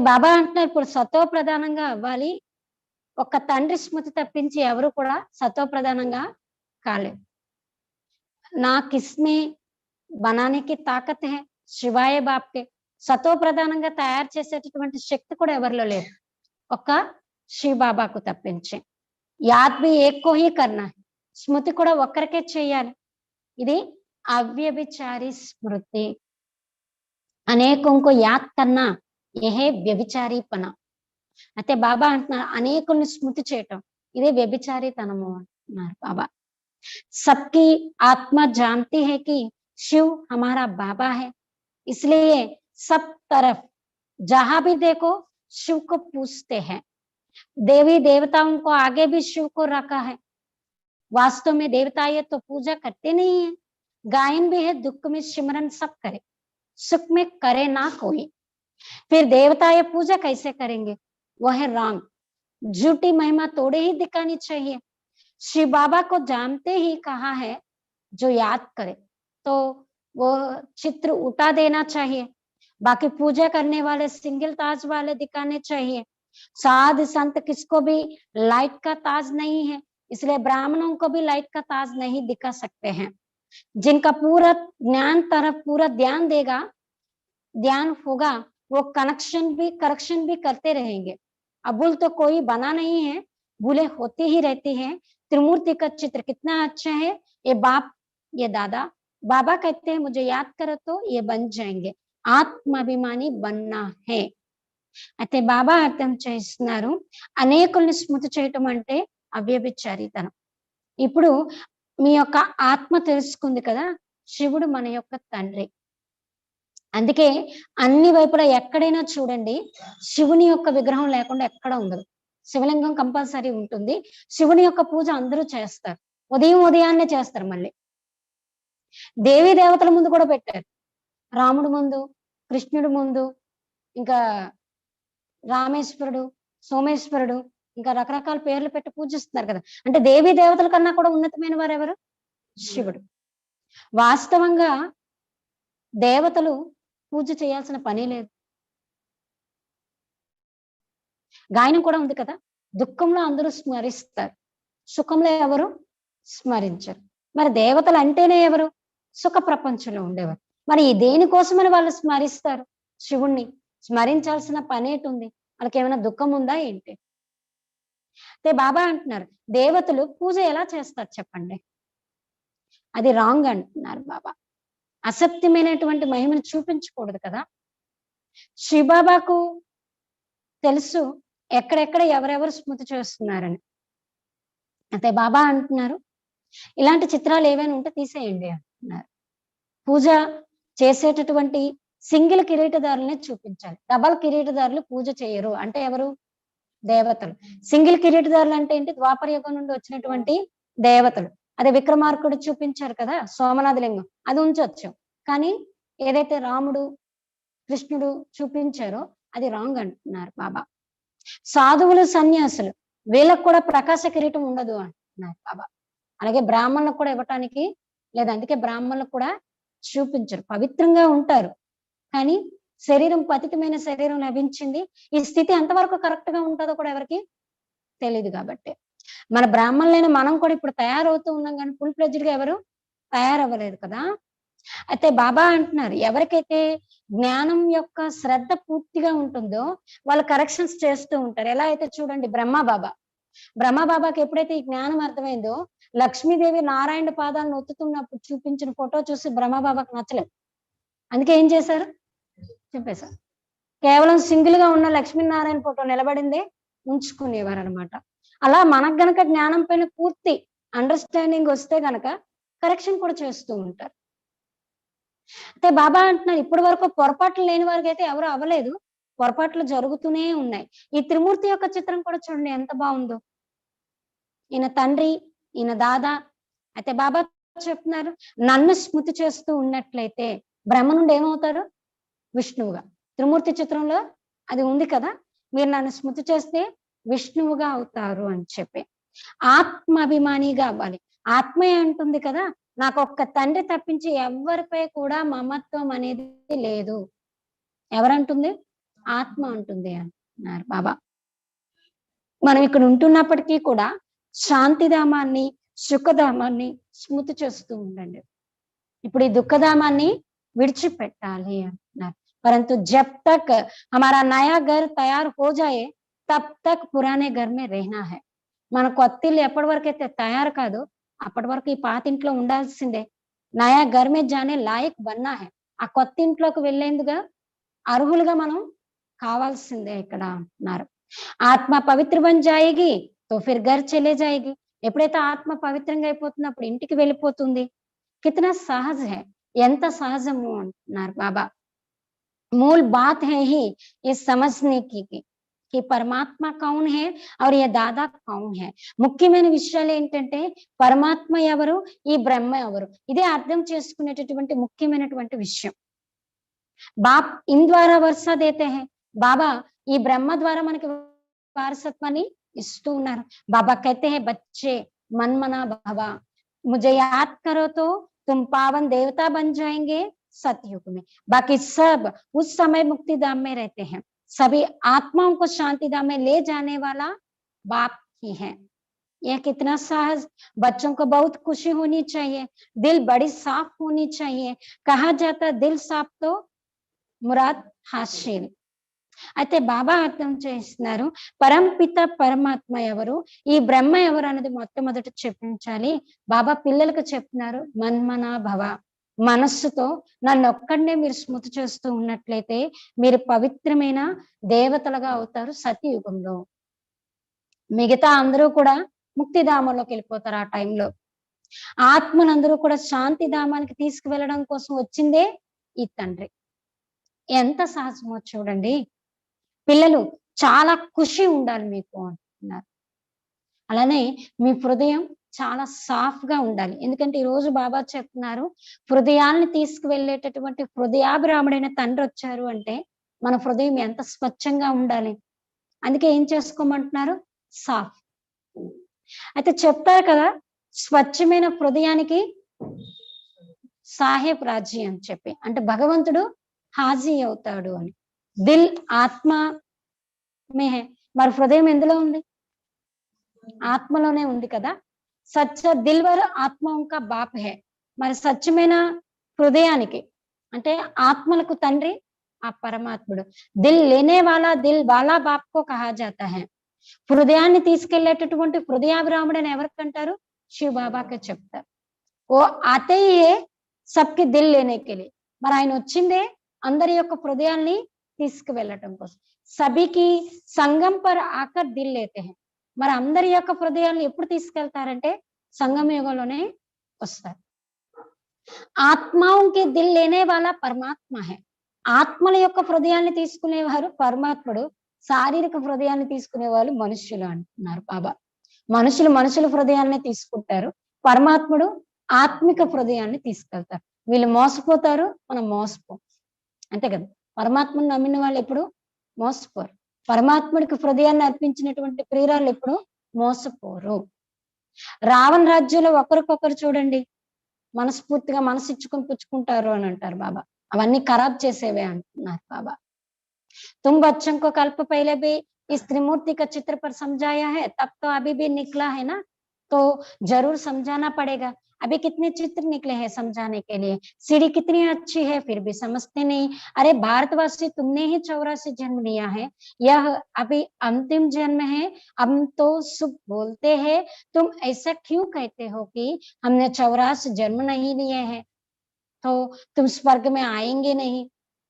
బాబా అంటున్నారు ఇప్పుడు సతో ప్రధానంగా అవ్వాలి. ఒక్క తండ్రి స్మృతి తప్పించి ఎవరు కూడా సతో ప్రధానంగా కాలేదు. నా కిస్మే బనానికి తాకత్ హే శివాయ బాప్కే. సతో ప్రధానంగా తయారు చేసేటటువంటి శక్తి కూడా ఎవరిలో లేదు, ఒక్క శివ బాబాకు తప్పించి. యాద్ బి ఏక్కో హీ కర్నా, స్మృతి కూడా ఒక్కరికే చేయాలి. ఇది అవ్యభిచారి స్మృతి. అనేకంకు యాద్ కన్నా ఏహే వ్యభిచారీపన. అయితే బాబా అంటున్నారు అనేకుల్ని స్మృతి చేయటం ఇదే వ్యభిచారితనము అంటున్నారు బాబా. सबकी आत्मा जानती है कि शिव हमारा बाबा है, इसलिए सब तरफ जहां भी देखो शिव को पूजते हैं. देवी देवताओं को आगे भी शिव को रखा है. वास्तव में देवता ये तो पूजा करते नहीं है. गायन भी है, दुख में सिमरन सब करे, सुख में करे ना कोई. फिर देवता ये पूजा कैसे करेंगे? वह है रॉन्ग. झूठी महिमा तोड़े ही दिखानी चाहिए. शिव बाबा को जानते ही कहा है जो याद करे तो वो चित्र उठा देना चाहिए. बाकी पूजा करने वाले सिंगल ताज वाले दिखाने चाहिए. साध संत किसको भी लाइट का ताज नहीं है, इसलिए ब्राह्मणों को भी लाइट का ताज नहीं दिखा सकते हैं. जिनका पूरा ज्ञान तरफ पूरा ध्यान देगा, ध्यान होगा, वो करेक्शन भी करते रहेंगे. अबुल तो कोई बना नहीं है, भूले होती ही रहती है. त्रिमूर्ति का चित्र कितना अच्छा है, ये बाप ये दादा. बाबा कहते हैं मुझे याद करो तो ये बन जाएंगे. ఆత్మాభిమాని బన్నా హే. అయితే బాబా అర్థం చేస్తున్నారు అనేకుల్ని స్మృతి చేయటం అంటే అవ్యభిచారితనం. ఇప్పుడు మీ యొక్క ఆత్మ తెలుసుకుంది కదా, శివుడు మన యొక్క తండ్రి. అందుకే అన్ని వైపులా ఎక్కడైనా చూడండి శివుని యొక్క విగ్రహం లేకుండా ఎక్కడ ఉండదు. శివలింగం కంపల్సరీ ఉంటుంది. శివుని యొక్క పూజ అందరూ చేస్తారు, ఉదయాన్నే చేస్తారు. మళ్ళీ దేవీ దేవతల ముందు కూడా పెట్టారు, రాముడు ముందు, కృష్ణుడు ముందు, ఇంకా రామేశ్వరుడు, సోమేశ్వరుడు, ఇంకా రకరకాల పేర్లు పెట్టి పూజిస్తున్నారు కదా. అంటే దేవీ దేవతల కన్నా కూడా ఉన్నతమైన వారు ఎవరు? శివుడు. వాస్తవంగా దేవతలు పూజ చేయాల్సిన పని లేదు. గాయనం కూడా ఉంది కదా, దుఃఖంలో అందరూ స్మరిస్తారు, సుఖంలో ఎవరు స్మరించరు. మరి దేవతలు అంటేనే ఎవరు? సుఖ ప్రపంచంలో ఉండేవారు. మరి దేనికోసమని వాళ్ళు స్మరిస్తారు? శివుణ్ణి స్మరించాల్సిన పనేటుంది, వాళ్ళకి ఏమైనా దుఃఖం ఉందా ఏంటి? అయితే బాబా అంటున్నారు దేవతలు పూజ ఎలా చేస్తారు చెప్పండి, అది రాంగ్ అంటున్నారు బాబా. అసత్యమైనటువంటి మహిమను చూపించకూడదు కదా. శివబాబాకు తెలుసు ఎక్కడెక్కడ ఎవరెవరు స్మృతి చేస్తున్నారని. అయితే బాబా అంటున్నారు ఇలాంటి చిత్రాలు ఏవైనా ఉంటే తీసేయండి అంటున్నారు. పూజ చేసేటటువంటి సింగిల్ కిరీటదారులనే చూపించాలి, డబల్ కిరీటదారులు పూజ చేయరు. అంటే ఎవరు? దేవతలు. సింగిల్ కిరీటదారులు అంటే ఏంటి? ద్వాపర యుగం నుండి వచ్చినటువంటి దేవతలు. అదే విక్రమార్కుడు చూపించారు కదా సోమనాథ లింగం, అది ఉంచొచ్చు. కానీ ఏదైతే రాముడు కృష్ణుడు చూపించారో అది రాంగ్ అంటున్నారు బాబా. సాధువులు సన్యాసులు వీళ్ళకు కూడా ప్రకాశ కిరీటం ఉండదు అంటున్నారు బాబా. అలాగే బ్రాహ్మణులకు కూడా ఇవ్వటానికి లేదు, అందుకే బ్రాహ్మణులకు కూడా చూపించరు, పవిత్రంగా ఉంటారు. కానీ శరీరం పతితమైన శరీరం లభించింది, ఈ స్థితి ఎంతవరకు కరెక్ట్ గా ఉంటుందో కూడా ఎవరికి తెలియదు. కాబట్టి మన బ్రాహ్మణులైన మనం కూడా ఇప్పుడు తయారవుతూ ఉన్నాం, కానీ ఫుల్ ఫ్లెడ్జ్డ్ గా ఎవరు తయారవ్వలేదు కదా. అయితే బాబా అంటున్నారు, ఎవరికైతే జ్ఞానం యొక్క శ్రద్ధ పూర్తిగా ఉంటుందో వాళ్ళు కరెక్షన్స్ చేస్తూ ఉంటారు. ఎలా అయితే చూడండి బ్రహ్మబాబాకి ఎప్పుడైతే ఈ జ్ఞానం అర్థమైందో, లక్ష్మీదేవి నారాయణ పాదాలను ఒత్తుతున్నప్పుడు చూపించిన ఫోటో చూసి బ్రహ్మబాబాకు నచ్చలేదు. అందుకే ఏం చేశారు, చెప్పేశారు. కేవలం సింగిల్ గా ఉన్న లక్ష్మీనారాయణ ఫోటో నిలబడిందే ఉంచుకునేవారు అనమాట. అలా మనకు గనక జ్ఞానం పైన పూర్తి అండర్స్టాండింగ్ వస్తే గనక కరెక్షన్ కూడా చేస్తూ ఉంటారు. అయితే బాబా అంటున్నారు, ఇప్పటి వరకు పొరపాట్లు లేని వారికి అయితే ఎవరు అవ్వలేదు, పొరపాట్లు జరుగుతూనే ఉన్నాయి. ఈ త్రిమూర్తి యొక్క చిత్రం కూడా చూడండి ఎంత బాగుందో. ఈయన తండ్రి, ఈయన దాదా. అయితే బాబా చెప్తున్నారు, నన్ను స్మృతి చేస్తూ ఉన్నట్లయితే బ్రహ్మ నుండి ఏమవుతారు, విష్ణువుగా. త్రిమూర్తి చిత్రంలో అది ఉంది కదా, మీరు నన్ను స్మృతి చేస్తే విష్ణువుగా అవుతారు అని చెప్పి. ఆత్మాభిమానిగా అవ్వాలి. ఆత్మే అంటుంది కదా, నాకు ఒక్క తండ్రి తప్పించి ఎవరిపై కూడా మమత్వం అనేది లేదు. ఎవరంటుంది, ఆత్మ అంటుంది అన్నారు బాబా. మనం ఇక్కడ ఉంటున్నప్పటికీ కూడా శాంతిధామాన్ని, సుఖధామాన్ని స్మృతి చేస్తూ ఉండండి. ఇప్పుడు ఈ దుఃఖధామాన్ని విడిచిపెట్టాలి అంటున్నారు. परंतु जब तक हमारा नया घर तैयार हो जाए तब तक पुराने घर में रहना है. మన కొత్త ఇల్లు ఎప్పటి వరకు అయితే తయారు కాదో అప్పటి వరకు ఈ పాత ఇంట్లో ఉండాల్సిందే. నయా ఘర్ మే జానే లాయక్ బన్నా హై. ఆ కొత్త ఇంట్లోకి వెళ్ళేందుగా అర్హులుగా మనం కావాల్సిందే ఇక్కడ అన్నారు. ఆత్మ పవిత్ర బన్ జాయేగి తో ఫిర్ ఘర్ చలే జాయేగి. ఎప్పుడైతే ఆత్మ పవిత్రంగా అయిపోతుందో అప్పుడు ఇంటికి వెళ్ళిపోతుంది. కితనా సహజ్ హై, ఎంత సహజము అంటున్నారు బాబా. मूल बात है ही ये समझने की कि परमात्मा कौन है और ये दादा कौन है. ముఖ్యమైన విషయాలు ఏంటంటే పరమాత్మ ఎవరు, ఈ బ్రహ్మ ఎవరు, ఇదే అర్థం చేసుకునేటటువంటి ముఖ్యమైనటువంటి విషయం. బాప్ ఇన్ ద్వారా వర్షా దేతే హై. బాబా ఈ బ్రహ్మ ద్వారా మనకి వారసత్వాన్ని ఇస్తూ ఉన్నారు. బాబా कहते हैं बच्चे मनमना भव, मुझे याद करो तो तुम पावन देवता बन जाएंगे सतयुग में. बाकी सब उस समय मुक्ति धाम में रहते हैं. सभी आत्माओं को शांति धाम में ले जाने वाला बाप ही है. यह कितना साहस. बच्चों को बहुत खुशी होनी चाहिए, दिल बड़ी साफ होनी चाहिए. कहा जाता दिल साफ तो मुराद हासिल. అయితే బాబా అర్థం చేస్తున్నారు, పరంపిత పరమాత్మ ఎవరు, ఈ బ్రహ్మ ఎవరు అనేది మొట్టమొదట చెప్పించాలి. బాబా పిల్లలకు చెప్తున్నారు, మన్మనా భవ, మనస్సుతో నన్ను ఒక్కడనే మీరు స్మృతి చేస్తూ ఉన్నట్లయితే మీరు పవిత్రమైన దేవతలుగా అవుతారు సత్యయుగంలో. మిగతా అందరూ కూడా ముక్తిధామంలోకి వెళ్ళిపోతారు. ఆ టైంలో ఆత్మనందరూ కూడా శాంతి ధామానికి తీసుకువెళ్ళడం కోసం వచ్చిందే ఈ తండ్రి. ఎంత సహజమో చూడండి. పిల్లలు చాలా ఖుషి ఉండాలి మీకు అంటున్నారు. అలానే మీ హృదయం చాలా సాఫ్ గా ఉండాలి. ఎందుకంటే ఈ రోజు బాబా చెప్తున్నారు, హృదయాల్ని తీసుకువెళ్ళేటటువంటి హృదయాభిరాముడైన తండ్రి వచ్చారు అంటే మన హృదయం ఎంత స్వచ్ఛంగా ఉండాలి. అందుకే ఏం చేసుకోమంటున్నారు, సాఫ్. అయితే చెప్తారు కదా, స్వచ్ఛమైన హృదయానికి సాహెబ్ రాజీ అని చెప్పి, అంటే భగవంతుడు హాజీ అవుతాడు అని. దిల్ ఆత్మ మే హై. మరి హృదయం ఎందులో ఉంది, ఆత్మలోనే ఉంది కదా. సచ్చ దిల్వర్ ఆత్మ ఇంకా బాప్ హే. మరి సత్యమైన హృదయానికి అంటే ఆత్మలకు తండ్రి ఆ పరమాత్ముడు. దిల్ లేనే వాలా దిల్ వాలా బాప్ కో కహా జాతా హై. హృదయాన్ని తీసుకెళ్లేటటువంటి హృదయాభిరాముడని ఎవరికంటారు, శివ బాబాకే చెప్తారు. ఓ ఆతే సబ్కి దిల్ లేనేకే లియే. మరి ఆయన వచ్చిందే అందరి యొక్క హృదయాల్ని తీసుకువెళ్ళటం కోసం. సభికి సంగం పర్ ఆకర్ దిల్ లేతే హై. మరి అందరి యొక్క హృదయాలను ఎప్పుడు తీసుకెళ్తారంటే సంగమ యుగంలోనే వస్తారు. ఆత్మాకి దిల్ లేనే వాళ్ళ పరమాత్మ హై. ఆత్మల యొక్క హృదయాన్ని తీసుకునేవారు పరమాత్ముడు, శారీరక హృదయాన్ని తీసుకునే వాళ్ళు మనుషులు అంటున్నారు బాబా. మనుషుల హృదయాన్ని తీసుకుంటారు, పరమాత్ముడు ఆత్మిక హృదయాన్ని తీసుకెళ్తారు. వీళ్ళు మోసపోతారు, మనం మోసపోం, అంతే కదా. పరమాత్మను నమ్మిన వాళ్ళు ఎప్పుడు మోసపోరు. పరమాత్ముడికి హృదయాన్ని అర్పించినటువంటి ప్రియురాలు ఎప్పుడు మోసపోరు. రావణ రాజ్యంలో ఒకరికొకరు చూడండి మనస్ఫూర్తిగా మనసు ఇచ్చుకొని పుచ్చుకుంటారు అని అంటారు బాబా. అవన్నీ ఖరాబ్ చేసేవే అంటున్నారు బాబా. तुम बच्चों को कल्प पहले भी इस त्रिमूर्ति का चित्र पर समझाया है, तब तो अभी भी निकला है ना, तो जरूर समझाना पड़ेगा। अभी कितने चित्र निकले हैं समझाने के लिए, सीढ़ी कितनी अच्छी है फिर भी समझते नहीं। अरे भारतवासी तुमने ही 84 जन्म लिया है, यह अभी अंतिम जन्म है, हम तो सुख बोलते हैं, तुम ऐसा क्यों कहते हो कि हमने 84 जन्म नहीं लिए हैं, तो तुम स्वर्ग में आएंगे नहीं,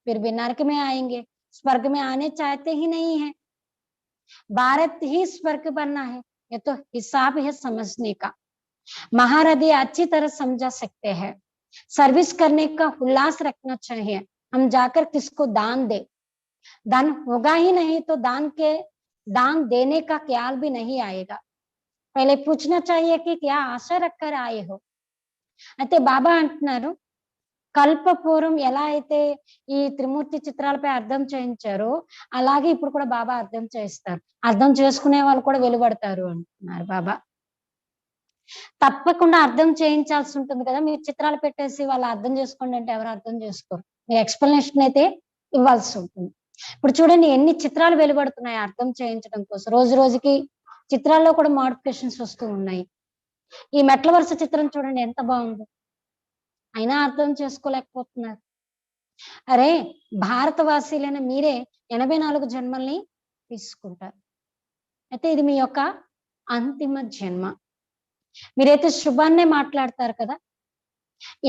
फिर भी नरक में आएंगे। स्वर्ग में आने चाहते ही नहीं है, भारत ही स्वर्ग बनना है, ये तो हिसाब है समझने का। महारथी अच्छी तरह समझा सकते हैं, सर्विस करने का उल्लास रखना चाहिए। हम जाकर किसको दान दे, दान होगा ही नहीं तो दान देने का ख्याल भी नहीं आएगा। पहले पूछना चाहिए कि क्या आशा रखकर आए हो। అయితే బాబా అంటున్నారు కల్పపూర్వం ఎలా అయితే ఈ త్రిమూర్తి చిత్రాలపై అర్థం చేయించారో అలాగే ఇప్పుడు కూడా బాబా అర్థం చేయిస్తారు. అర్థం చేసుకునే వాళ్ళు కూడా వెలువడతారు అంటున్నారు బాబా. తప్పకుండా అర్థం చేయించాల్సి ఉంటుంది కదా, మీరు చిత్రాలు పెట్టేసి వాళ్ళు అర్థం చేసుకోండి అంటే ఎవరు అర్థం చేసుకోరు. మీరు ఎక్స్ప్లెనేషన్ అయితే ఇవ్వాల్సి ఉంటుంది. ఇప్పుడు చూడండి ఎన్ని చిత్రాలు వెలువడుతున్నాయి అర్థం చేయించడం కోసం. రోజు రోజుకి చిత్రాల్లో కూడా మోడిఫికేషన్స్ వస్తూ ఉన్నాయి. ఈ మెట్ల వరుస చిత్రం చూడండి ఎంత బాగుందో, అయినా అర్థం చేసుకోలేకపోతున్నారు. అరే భారతవాసీలైన మీరే 84 జన్మల్ని తీసుకుంటారు, అయితే ఇది మీ యొక్క అంతిమ జన్మ. మీరైతే శుభాన్నే మాట్లాడతారు కదా,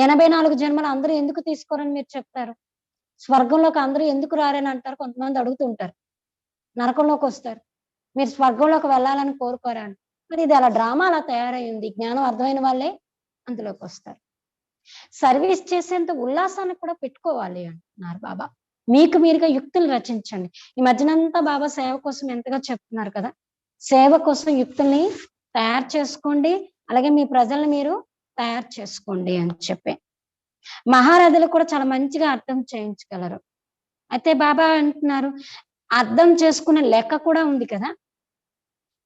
84 జన్మలు అందరూ ఎందుకు తీసుకోరని మీరు చెప్తారు. స్వర్గంలోకి అందరూ ఎందుకు రారని అంటారు, కొంతమంది అడుగుతుంటారు. నరకంలోకి వస్తారు, మీరు స్వర్గంలోకి వెళ్ళాలని కోరుకోరా అని. మరి ఇది అలా డ్రామా అలా తయారయ్యింది. జ్ఞానం అర్థమైన వాళ్ళే అందులోకి వస్తారు. సర్వీస్ చేసేంత ఉల్లాసాన్ని కూడా పెట్టుకోవాలి అంటున్నారు బాబా. మీకు మీరుగా యుక్తులు రచించండి. ఈ మధ్యనంతా బాబా సేవ కోసం ఎంతగా చెప్తున్నారు కదా, సేవ కోసం యుక్తుల్ని తయారు చేసుకోండి, అలాగే మీ ప్రజల్ని మీరు తయారు చేసుకోండి అని చెప్పి మహారథులు కూడా చాలా మంచిగా అర్థం చేయించగలరు. అయితే బాబా అంటున్నారు అర్థం చేసుకునే లెక్క కూడా ఉంది కదా.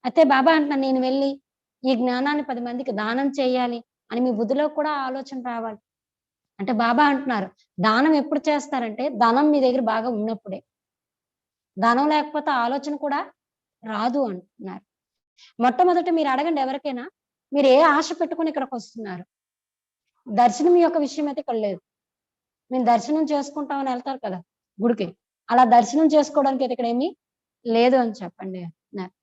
అయితే బాబా అంటున్నారు నేను వెళ్ళి ఈ జ్ఞానాన్ని 10 మందికి దానం చేయాలి అని మీ బుద్ధిలో కూడా ఆలోచన రావాలి. అంటే బాబా అంటున్నారు దానం ఎప్పుడు చేస్తారంటే ధనం మీ దగ్గర బాగా ఉన్నప్పుడే, ధనం లేకపోతే ఆలోచన కూడా రాదు అంటున్నారు. మొట్టమొదట మీరు అడగండి ఎవరికైనా, మీరు ఏ ఆశ పెట్టుకుని ఇక్కడికి వస్తున్నారు. దర్శనం యొక్క విషయం అయితే ఇక్కడ లేదు. మేము దర్శనం చేసుకుంటామని వెళ్తారు కదా గుడికి, అలా దర్శనం చేసుకోవడానికి అయితే ఇక్కడ ఏమీ లేదు అని చెప్పండి అంటున్నారు.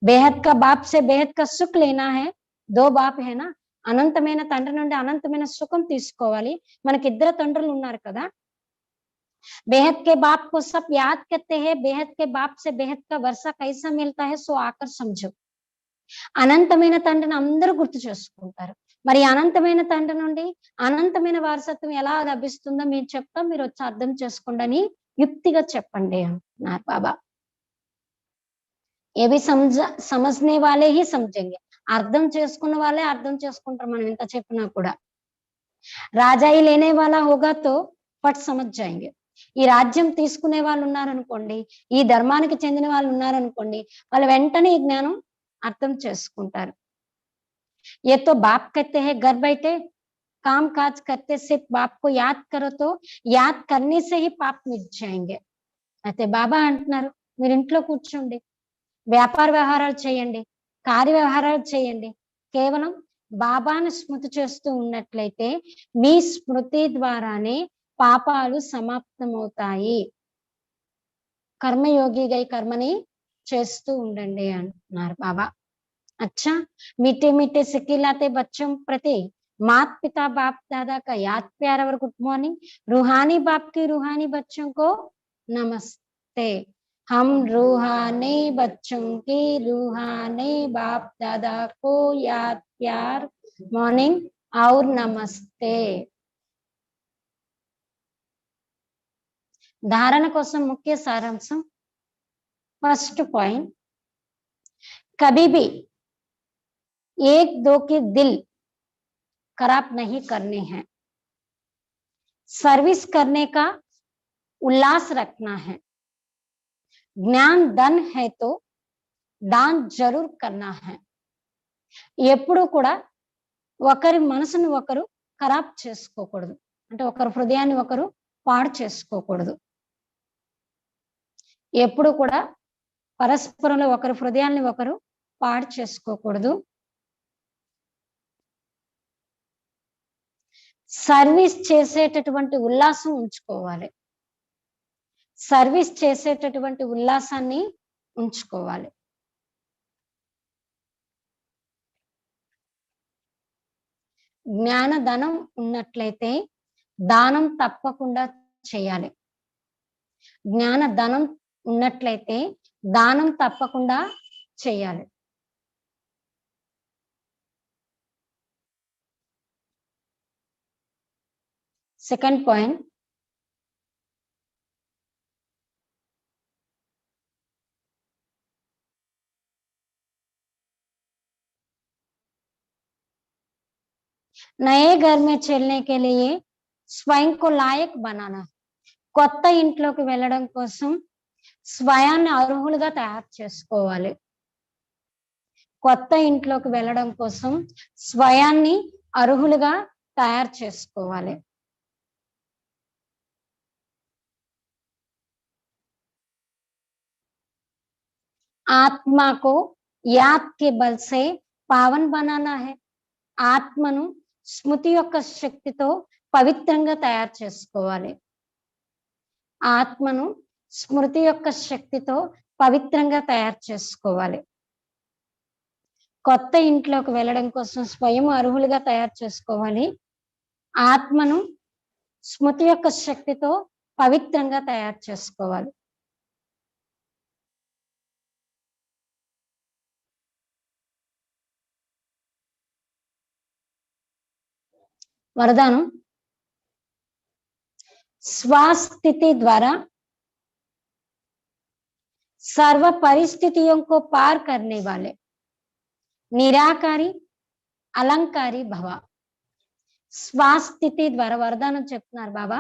బేహద్ కా బాప్ సే బేహద్ కా సుఖ్ లేనా హై, దో బాప్ హేనా, అనంతమైన తండ్రి నుండి అనంతమైన సుఖం తీసుకోవాలి. మనకి 2 తండ్రులు ఉన్నారు కదా. बेहद के बाप को सब याद करते हैं, बेहद के बाप से बेहद का वर्षा कैसा मिलता है सो आकर समझो. అనంతమైన తండ్రిని అందరూ గుర్తు చేసుకుంటారు. మరి అనంతమైన తండ్రి నుండి అనంతమైన వారసత్వం ఎలా లభిస్తుందో మీరు చెప్తాం, మీరు వచ్చి అర్థం చేసుకోండి అని యుక్తిగా చెప్పండి అంటున్నారు బాబా. ఏవి సమజ్నే వాళ్ళే హీ సమజెంగే, అర్థం చేసుకున్న వాళ్ళే అర్థం చేసుకుంటారు మనం ఎంత చెప్పినా కూడా. రాజాయి లేనే వాళ్ళ హోగాతో పట్ సమజ్ జాయింగే, ఈ రాజ్యం తీసుకునే వాళ్ళు ఉన్నారనుకోండి, ఈ ధర్మానికి చెందిన వాళ్ళు ఉన్నారనుకోండి, వాళ్ళు వెంటనే ఈ జ్ఞానం అర్థం చేసుకుంటారు. ये तो बाप कहते हैं घर बैठे काम काज करते सिर्फ बाप को याद करो तो याद करने से ही पाप मिट जाएंगे. అయితే బాబా అంటున్నారు మీరు ఇంట్లో కూర్చోండి, వ్యాపార వ్యవహారాలు చేయండి, కార్య వ్యవహారాలు చేయండి, కేవలం బాబాను స్మృతి చేస్తూ ఉన్నట్లయితే మీ స్మృతి ద్వారానే పాపాలు సమాప్తమవుతాయి. కర్మయోగిగా ఈ కర్మని చేస్తూ ఉండండి అంటున్నారు బాబా. अच्छा मीठे मीठे सिखिलाते बच्चों प्रति मात पिता बाप दादा का याद प्यार और गुड मॉर्निंग. रूहानी बाप की रूहानी बच्चों को नमस्ते. हम रूहानी बच्चों की रूहानी बाप दादा को याद प्यार मॉर्निंग और नमस्ते. धारण కోసం ముఖ్య సారాంశం. फर्स्ट पॉइंट, कभी भी एक दो के दिल खराब नहीं करने हैं, सर्विस करने का उल्लास रखना है. ज्ञान धन है तो दान जरूर करना है ఎప్పుడు కూడా ఒకరి మనసును ఒకరు ఖరాబ్ చేసుకోకూడదు అంటే ఒకరి హృదయాన్ని ఒకరు పాడు చేసుకోకూడదు ఎప్పుడు కూడా పరస్పరంలో ఒకరి హృదయాన్ని ఒకరు పాడు చేసుకోకూడదు సర్వీస్ చేసేటటువంటి ఉల్లాసం ఉంచుకోవాలి సర్వీస్ చేసేటటువంటి ఉల్లాసాన్ని ఉంచుకోవాలి జ్ఞానధనం ఉన్నట్లయితే దానం తప్పకుండా చేయాలి జ్ఞానధనం ఉన్నట్లయితే దానం తప్పకుండా చేయాలి సెకండ్ పాయింట్ नए घर में चलने के लिए स्वयं को लायक बनाना కొత్త ఇంట్లోకి వెళ్ళడం కోసం స్వయాన్ని అర్హులుగా తయారు చేసుకోవాలి కొత్త ఇంట్లోకి వెళ్ళడం కోసం స్వయాన్ని అర్హులుగా తయారు చేసుకోవాలి आत्मा को याद के बल से पावन बनाना है ఆత్మను స్మృతి యొక్క శక్తితో పవిత్రంగా తయారు చేసుకోవాలి ఆత్మను స్మృతి యొక్క శక్తితో పవిత్రంగా తయారు చేసుకోవాలి కొత్త ఇంట్లోకి వెళ్ళడం కోసం స్వయం అర్హులుగా తయారు చేసుకోవాలి ఆత్మను స్మృతి యొక్క శక్తితో పవిత్రంగా తయారు చేసుకోవాలి वरदान स्वास्थिति द्वारा सर्व परिस्थितियों को पार करने वाले निराकारी अलंकारी भव स्वास्थिति द्वारा वरदान చెప్తున్నారు బాబా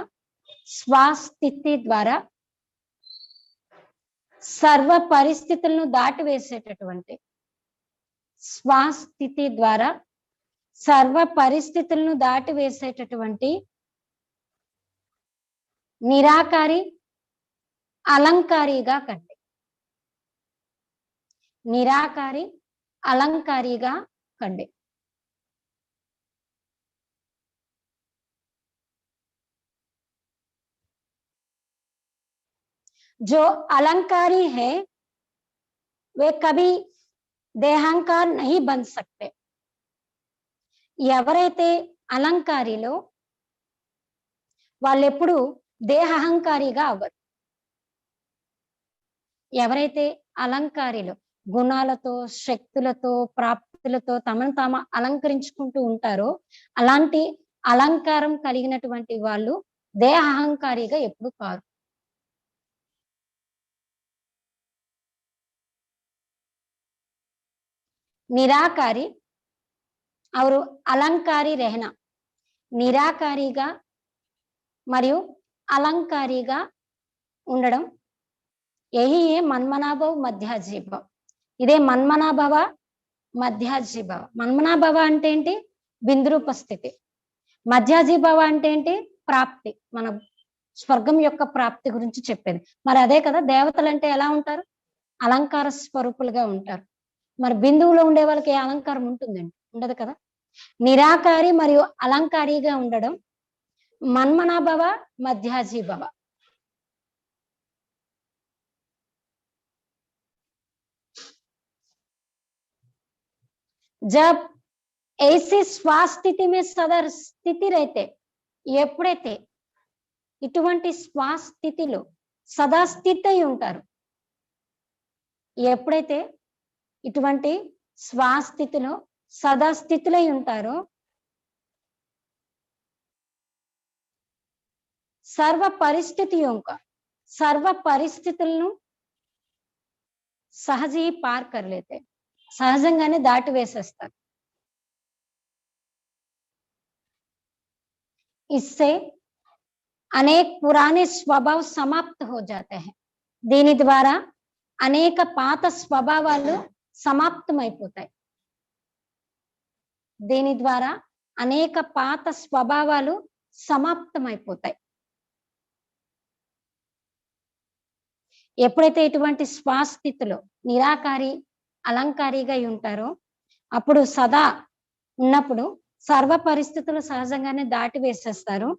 స్వాస్థితి ద్వారా సర్వ పరిస్థితులను దాటివేసేటటువంటి స్వాస్థితి ద్వారా సర్వ పరిస్థితులను దాటివేసేటటువంటి నిరాకారి అలంకారిగా కండి నిరాకారి అలంకారిగా కండి जो अलंकारी है वे कभी देहांकार नहीं बन सकते ఎవరైతే అలంకారిలో వాళ్ళు ఎప్పుడు దేహహంకారిగా అవ్వరు ఎవరైతే అలంకారిలో గుణాలతో శక్తులతో ప్రాప్తులతో తమను తాము అలంకరించుకుంటూ ఉంటారో అలాంటి అలంకారం కలిగినటువంటి వాళ్ళు దేహహంకారిగా ఎప్పుడు కారు నిరాకారి और अलंकारी रहना నిరాకారిగా మరియు అలంకారిగా ఉండడం यही है మన్మనాభవ మధ్యాజీభవ ఇదే మన్మనాభవ మధ్యాజీభవ మన్మనాభవ అంటే ఏంటి బిందురూప స్థితి మధ్యాజీభవ అంటే ఏంటి ప్రాప్తి మన స్వర్గం యొక్క ప్రాప్తి గురించి చెప్పేది మరి అదే కదా దేవతలు అంటే ఎలా ఉంటారు అలంకార స్వరూపులుగా ఉంటారు మరి బిందువులో ఉండే వాళ్ళకి ఏ అలంకారం ఉంటుందండి ఉండదు కదా నిరాకారి మరియు అలంకారిగా ఉండడం మన్మనాభవ మధ్యాజీభవ जब ऐसी स्वास्थिति में सदा स्थिति रहते ఎప్పుడైతే ఇటువంటి స్వాస్థితిలో సదా స్థితి అయి ఉంటారు ఎప్పుడైతే ఇటువంటి స్వాస్థితిలో సదా స్థితిలై ఉంటారో సర్వ పరిస్థితి యొక్క సర్వ పరిస్థితులను సహజీ పార్ కర్ లేతే सहजंगाने दाट वेसेस्तारु इससे अनेक पुराने स्वभाव समाप्त हो जाते हैं దీని ద్వారా అనేక పాత స్వభావాలు సమాప్తమైపోతాయి. దీని ద్వారా అనేక పాత స్వభావాలు సమాప్తమైపోతాయి. ఎప్పుడైతే ఇటువంటి స్వస్థితిలో నిరాకారి అలంకారిగా ఉంటారో అప్పుడు సదా ఉన్నప్పుడు సర్వ పరిస్థితులు సహజంగానే దాటి వేసేస్తారు.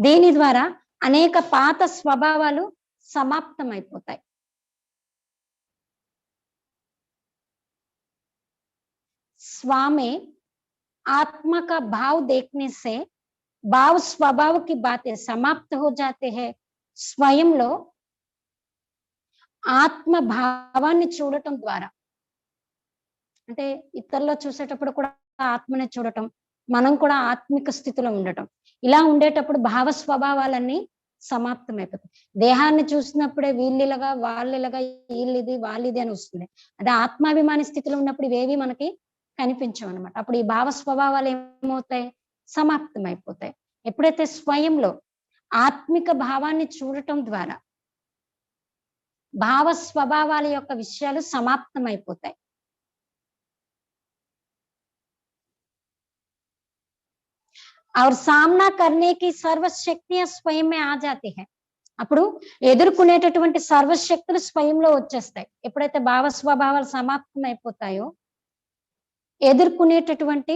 దీని ద్వారా అనేక పాత స్వభావాలు సమాప్తమైపోతాయి. स्वामी आत्मा का भाव देखने से भाव स्वभाव की बातें समाप्त हो जाते हैं. స్వయంలో ఆత్మ భావాన్ని చూడటం ద్వారా, అంటే ఇతరుల్లో చూసేటప్పుడు కూడా ఆత్మని చూడటం, మనం కూడా ఆత్మిక స్థితిలో ఉండటం, ఇలా ఉండేటప్పుడు భావ స్వభావాలన్నీ సమాప్తమైపోతాయి. దేహాన్ని చూసినప్పుడే వీళ్ళిలాగా వాళ్ళిలాగా వీళ్ళిది వాళ్ళిది అని వస్తుంది. అదే ఆత్మాభిమాని స్థితిలో ఉన్నప్పుడు ఇవేవి మనకి కనిపించవు అనమాట. అప్పుడు ఈ భావ స్వభావాలు ఏమవుతాయి? సమాప్తమైపోతాయి. ఎప్పుడైతే స్వయంలో ఆత్మిక భావాన్ని చూడటం ద్వారా భావ స్వభావాల యొక్క విషయాలు సమాప్తమైపోతాయి. और सामना करने की सर्वशक्तियां स्वयं में आ जाती है. అప్పుడు ఎదుర్కొనేటటువంటి సర్వశక్తులు స్వయంలో వచ్చేస్తాయి. ఎప్పుడైతే భావ స్వభావాలు సమాప్తమైపోతాయో ఎదుర్కొనేటటువంటి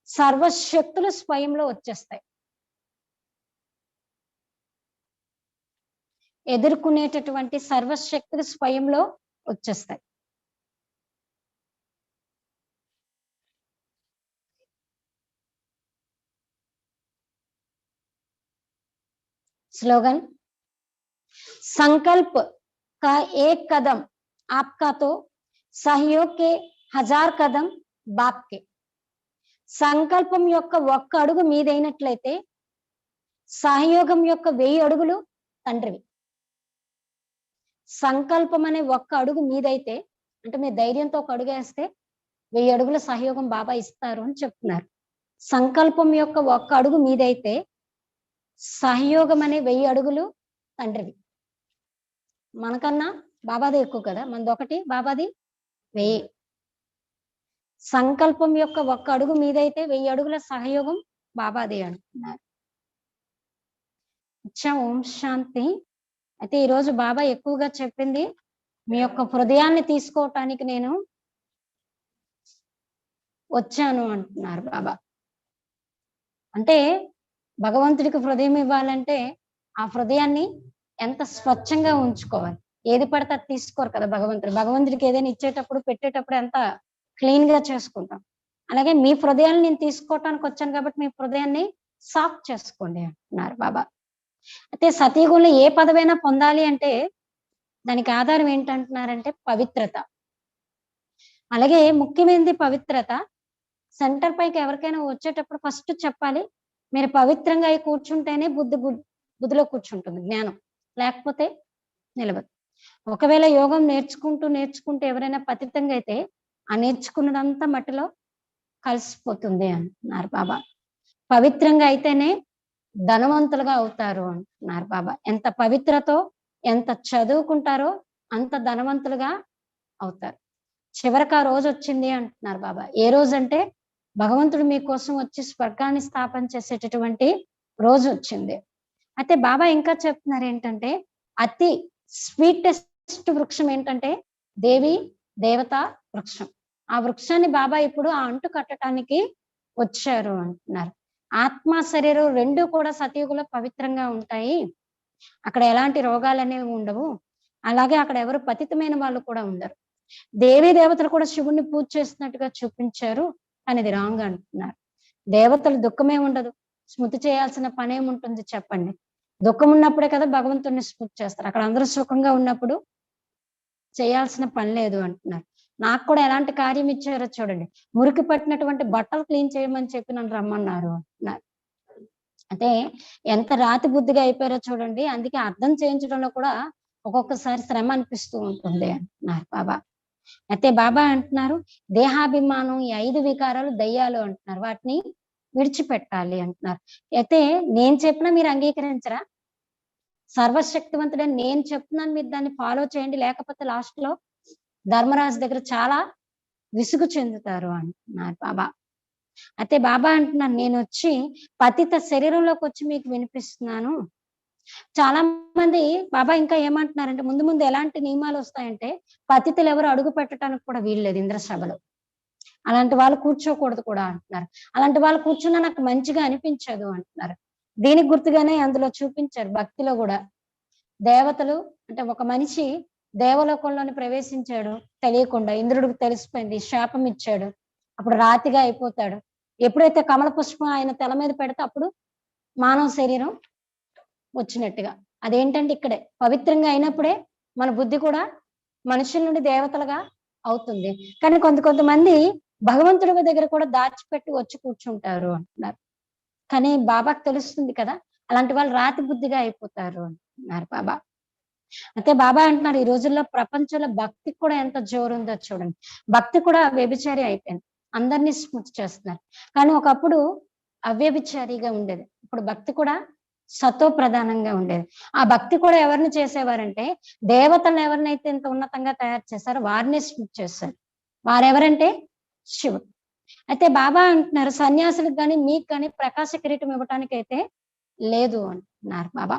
సర్వశక్తులు స్వయంలో వచ్చేస్తాయి. ఎదుర్కొనేటటువంటి సర్వశక్తులు స్వయంలో వచ్చేస్తాయి. स्लोगन, संकल्प का एक कदम आपका तो सहयोग के 1000 कदम बाप के. సంకల్పం యొక్క ఒక్క అడుగు మీదైనట్లయితే సహయోగం యొక్క 1000 అడుగులు తండ్రివి. సంకల్పం అనే ఒక్క అడుగు మీదైతే, అంటే మీ ధైర్యంతో ఒక అడుగు వేస్తే 1000 అడుగుల సహయోగం బాబా ఇస్తారు అని చెప్తున్నారు. సంకల్పం యొక్క ఒక్క అడుగు మీదైతే సహయోగం అనే 1000 అడుగులు తండ్రివి. మనకన్నా బాబాది ఎక్కువ కదా, మనది ఒకటి, బాబాది 1000. సంకల్పం యొక్క ఒక్క అడుగు మీదైతే 1000 అడుగుల సహయోగం బాబాదే అంటున్నారు. అచ్చా, ఓం శాంతి. అయితే ఈరోజు బాబా ఎక్కువగా చెప్పింది మీ యొక్క హృదయాన్ని తీసుకోవటానికి నేను వచ్చాను అంటున్నారు బాబా. అంటే భగవంతుడికి హృదయం ఇవ్వాలంటే ఆ హృదయాన్ని ఎంత స్వచ్ఛంగా ఉంచుకోవాలి. ఏది పడితే అది తీసుకోరు కదా భగవంతుడు. భగవంతుడికి ఏదైనా ఇచ్చేటప్పుడు పెట్టేటప్పుడు ఎంత క్లీన్ గా చేసుకుంటాం. అలాగే మీ హృదయాన్ని నేను తీసుకోవటానికి వచ్చాను కాబట్టి మీ హృదయాన్ని సాఫ్ చేసుకోండి అంటున్నారు బాబా. అయితే సతీగుణంలో ఏ పదవైనా పొందాలి అంటే దానికి ఆధారం ఏంటంటున్నారంటే పవిత్రత. అలాగే ముఖ్యమైనది పవిత్రత. సెంటర్ పైకి ఎవరికైనా వచ్చేటప్పుడు ఫస్ట్ చెప్పాలి, మీరు పవిత్రంగా అయి కూర్చుంటేనే బుద్ధిలో కూర్చుంటుంది జ్ఞానం, లేకపోతే నిలబదు. ఒకవేళ యోగం నేర్చుకుంటూ ఎవరైనా పతితంగా అయితే ఆ నేర్చుకున్నదంతా మట్టిలో కలిసిపోతుంది అంటున్నారు బాబా. పవిత్రంగా అయితేనే ధనవంతులుగా అవుతారు అంటున్నారు బాబా. ఎంత పవిత్రతో ఎంత చదువుకుంటారో అంత ధనవంతులుగా అవుతారు. చివరికి ఆ రోజు వచ్చింది అంటున్నారు బాబా. ఏ రోజు అంటే భగవంతుడు మీకోసం వచ్చి స్వర్గాన్ని స్థాపన చేసేటటువంటి రోజు వచ్చింది. అయితే బాబా ఇంకా చెప్తున్నారు ఏంటంటే అతి స్వీటెస్ట్ వృక్షం ఏంటంటే దేవత వృక్షం. ఆ వృక్షాన్ని బాబా ఇప్పుడు ఆ అంటు కట్టడానికి వచ్చారు అంటున్నారు. ఆత్మ శరీరం రెండు కూడా సతయుగంలో పవిత్రంగా ఉంటాయి. అక్కడ ఎలాంటి రోగాలు అనేవి ఉండవు. అలాగే అక్కడ ఎవరు పతితమైన వాళ్ళు కూడా ఉండరు. దేవతలు కూడా శివుణ్ణి పూజ చేస్తున్నట్టుగా చూపించారు అనేది రాంగ్ అంటున్నారు. దేవతలు దుఃఖమే ఉండదు, స్మృతి చేయాల్సిన పనేముంటుంది చెప్పండి. దుఃఖం ఉన్నప్పుడే కదా భగవంతుడిని స్మృతి చేస్తారు. అక్కడ అందరూ సుఖంగా ఉన్నప్పుడు చేయాల్సిన పని లేదు అంటున్నారు. నాకు కూడా ఎలాంటి కార్యం ఇచ్చారో చూడండి. మురికి పట్టినటువంటి బట్టలు క్లీన్ చేయమని చెప్పి నన్ను రమ్మన్నారు అంటున్నారు. అంటే ఎంత రాతి బుద్ధిగా అయిపోయారో చూడండి. అందుకే అర్థం చేయించడంలో కూడా ఒక్కొక్కసారి శ్రమ అనిపిస్తూ ఉంటుంది అంటున్నారు బాబా. అయితే బాబా అంటున్నారు దేహాభిమానం, ఈ 5 వికారాలు దయ్యాలు అంటున్నారు, వాటిని విడిచిపెట్టాలి అంటున్నారు. అయితే నేను చెప్పినా మీరు అంగీకరించరా? సర్వశక్తివంతుడని నేను చెప్తున్నాను, మీరు దాన్ని ఫాలో చేయండి, లేకపోతే లాస్ట్ లో ధర్మరాజు దగ్గర చాలా విసుగు చెందుతారు అంటున్నారు బాబా. అయితే బాబా అంటున్నారు, నేను వచ్చి పతిత శరీరంలోకి వచ్చి మీకు వినిపిస్తున్నాను. చాలా మంది బాబా ఇంకా ఏమంటున్నారంటే, ముందు ముందు ఎలాంటి నియమాలు వస్తాయంటే, పతితులు ఎవరు అడుగు పెట్టడానికి కూడా వీల్లేదు ఇంద్రసభలో. అలాంటి వాళ్ళు కూర్చోకూడదు కూడా అంటున్నారు. అలాంటి వాళ్ళు కూర్చున్నా నాకు మంచిగా అనిపించదు అంటున్నారు. దీనికి గుర్తుగానే అందులో చూపించారు భక్తిలో కూడా. దేవతలు అంటే ఒక మనిషి దేవలోకంలోని ప్రవేశించాడు తెలియకుండా, ఇంద్రుడికి తెలిసిపోయింది, శాపం ఇచ్చాడు. అప్పుడు రాతిగా అయిపోతాడు. ఎప్పుడైతే కమల పుష్పం ఆయన తల మీద పెడితే అప్పుడు మానవ శరీరం వచ్చినట్టుగా. అదేంటంటే ఇక్కడే పవిత్రంగా అయినప్పుడే మన బుద్ధి కూడా మనుషుల నుండి దేవతలుగా అవుతుంది. కానీ కొంతమంది భగవంతుడి దగ్గర కూడా దాచిపెట్టి వచ్చి కూర్చుంటారు అంటున్నారు. కానీ బాబాకు తెలుస్తుంది కదా, అలాంటి వాళ్ళు రాతి బుద్ధిగా అయిపోతారు అంటున్నారు బాబా. అయితే బాబా అంటున్నారు, ఈ రోజుల్లో ప్రపంచంలో భక్తికి కూడా ఎంత జోరుందో చూడండి. భక్తి కూడా వ్యభిచారి అయిపోయింది. అందరినీ స్మృతి చేస్తున్నారు. కానీ ఒకప్పుడు అవ్యభిచారిగా ఉండేది. ఇప్పుడు భక్తి కూడా సతో ప్రధానంగా ఉండేది. ఆ భక్తి కూడా ఎవరిని చేసేవారంటే, దేవతలను ఎవరినైతే ఇంత ఉన్నతంగా తయారు చేశారో వారిని స్మృతి చేశారు. వారెవరంటే శివుడు. అయితే బాబా అంటున్నారు, సన్యాసులకు కానీ మీకు కానీ ప్రకాశ కిరీటం ఇవ్వటానికి అయితే లేదు అంటున్నారు బాబా.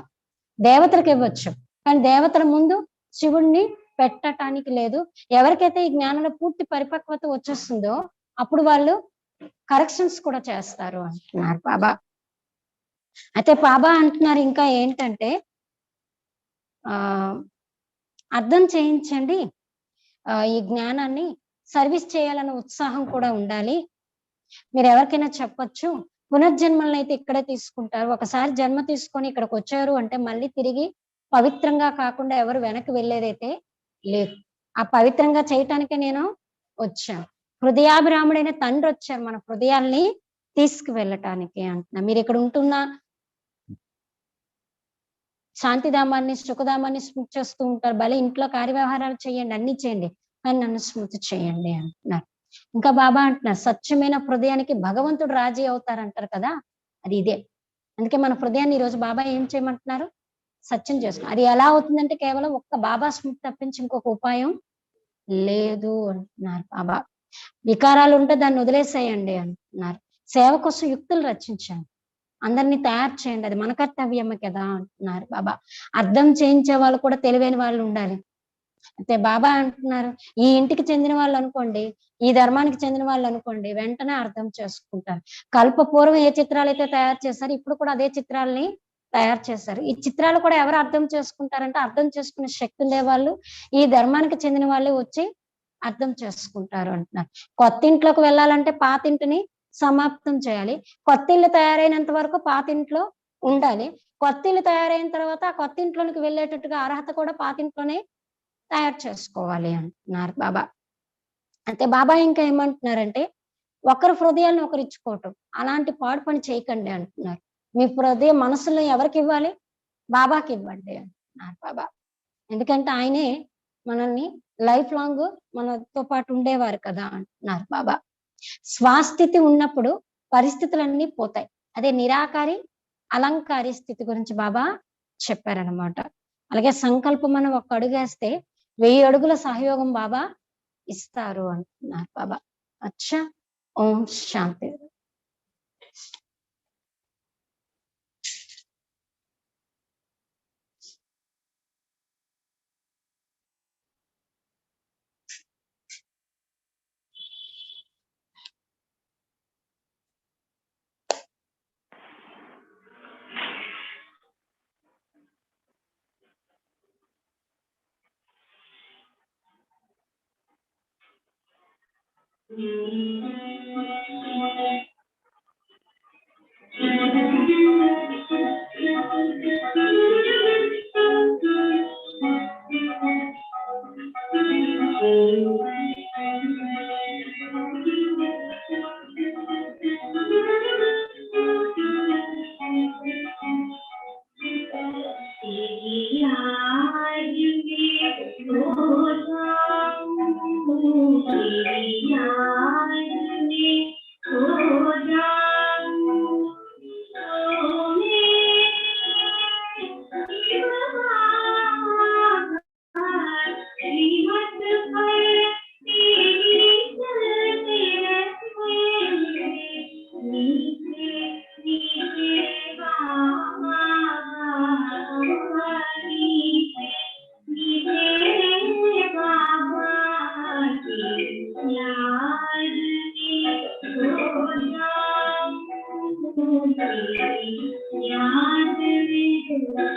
దేవతలకు ఇవ్వచ్చు, కానీ దేవతల ముందు శివుణ్ణి పెట్టటానికి లేదు. ఎవరికైతే ఈ జ్ఞానంలో పూర్తి పరిపక్వత వచ్చేస్తుందో అప్పుడు వాళ్ళు కరెక్షన్స్ కూడా చేస్తారు అంటున్నారు బాబా. అయితే బాబా అంటున్నారు ఇంకా ఏంటంటే, అర్థం చేయించండి, ఈ జ్ఞానాన్ని సర్వీస్ చేయాలన్న ఉత్సాహం కూడా ఉండాలి. మీరు ఎవరికైనా చెప్పొచ్చు, పునర్జన్మలను అయితే ఇక్కడే తీసుకుంటారు. ఒకసారి జన్మ తీసుకొని ఇక్కడికి వచ్చారు అంటే మళ్ళీ తిరిగి పవిత్రంగా కాకుండా ఎవరు వెనక్కి వెళ్ళేదైతే లేదు. ఆ పవిత్రంగా చేయటానికే నేను వచ్చాను. హృదయాభిరాముడైన తండ్రి వచ్చారు మన హృదయాల్ని తీసుకువెళ్ళటానికి అంటున్నా. మీరు ఇక్కడ ఉంటున్న శాంతిధామాన్ని సుఖధామాన్ని స్మృతి చేస్తూ ఉంటారు. భలే ఇంట్లో కార్యవ్యవహారాలు చేయండి, అన్ని చేయండి, కానీ నన్ను స్మృతి చేయండి అంటున్నారు. ఇంకా బాబా అంటున్నారు, స్వచ్ఛమైన హృదయానికి భగవంతుడు రాజీ అవుతారంటారు కదా, అది ఇదే. అందుకే మన హృదయాన్ని ఈరోజు బాబా ఏం చేయమంటున్నారు, సత్యం చేసుకో. అది ఎలా అవుతుందంటే కేవలం ఒక్క బాబా స్మృతి తప్పించి ఇంకొక ఉపాయం లేదు అంటున్నారు బాబా. వికారాలు ఉంటే దాన్ని వదిలేసేయండి అంటున్నారు. సేవ కోసం యుక్తులు రచించండి, అందరినీ తయారు చేయండి, అది మన కర్తవ్యమే కదా అంటున్నారు బాబా. అర్థం చేయించే వాళ్ళు కూడా తెలివైన వాళ్ళు ఉండాలి. అయితే బాబా అంటున్నారు, ఈ ఇంటికి చెందిన వాళ్ళు అనుకోండి, ఈ ధర్మానికి చెందిన వాళ్ళు అనుకోండి, వెంటనే అర్థం చేసుకుంటారు. కల్పపూర్వం ఏ చిత్రాలు అయితే తయారు చేశారు, ఇప్పుడు కూడా అదే చిత్రాలని తయారు చేశారు. ఈ చిత్రాలు కూడా ఎవరు అర్థం చేసుకుంటారంటే, అర్థం చేసుకునే శక్తి ఉండే వాళ్ళు, ఈ ధర్మానికి చెందిన వాళ్ళే వచ్చి అర్థం చేసుకుంటారు అంటున్నారు. కొత్త ఇంట్లోకి వెళ్ళాలంటే పాత ఇంటిని సమాప్తం చేయాలి. కొత్త ఇల్లు తయారైనంత వరకు పాత ఇంట్లో ఉండాలి. కొత్త ఇల్లు తయారైన తర్వాత ఆ కొత్త ఇంట్లోనికి వెళ్ళేటట్టుగా అర్హత కూడా పాత ఇంట్లోనే తయారు చేసుకోవాలి అంటున్నారు బాబా. అయితే బాబా ఇంకా ఏమంటున్నారంటే, ఒకరి హృదయాన్ని ఒకరు ఇచ్చుకోవటం, అలాంటి పాడు పని చేయకండి అంటున్నారు. మీ హృదయ మనసులో ఎవరికి ఇవ్వాలి, బాబాకి ఇవ్వండి అంటున్నారు బాబా. ఎందుకంటే ఆయనే మనల్ని లైఫ్ లాంగ్ మనతో పాటు ఉండేవారు కదా అంటున్నారు బాబా. స్వాస్థితి ఉన్నప్పుడు పరిస్థితులన్నీ పోతాయి. అదే నిరాకారి అలంకారి స్థితి గురించి బాబా చెప్పారనమాట. అలాగే సంకల్పం మనం ఒక అడుగేస్తే 1000 అడుగుల సహయోగం బాబా ఇస్తారు అంటున్నారు బాబా. అచ్చా, ఓం శాంతి. याद में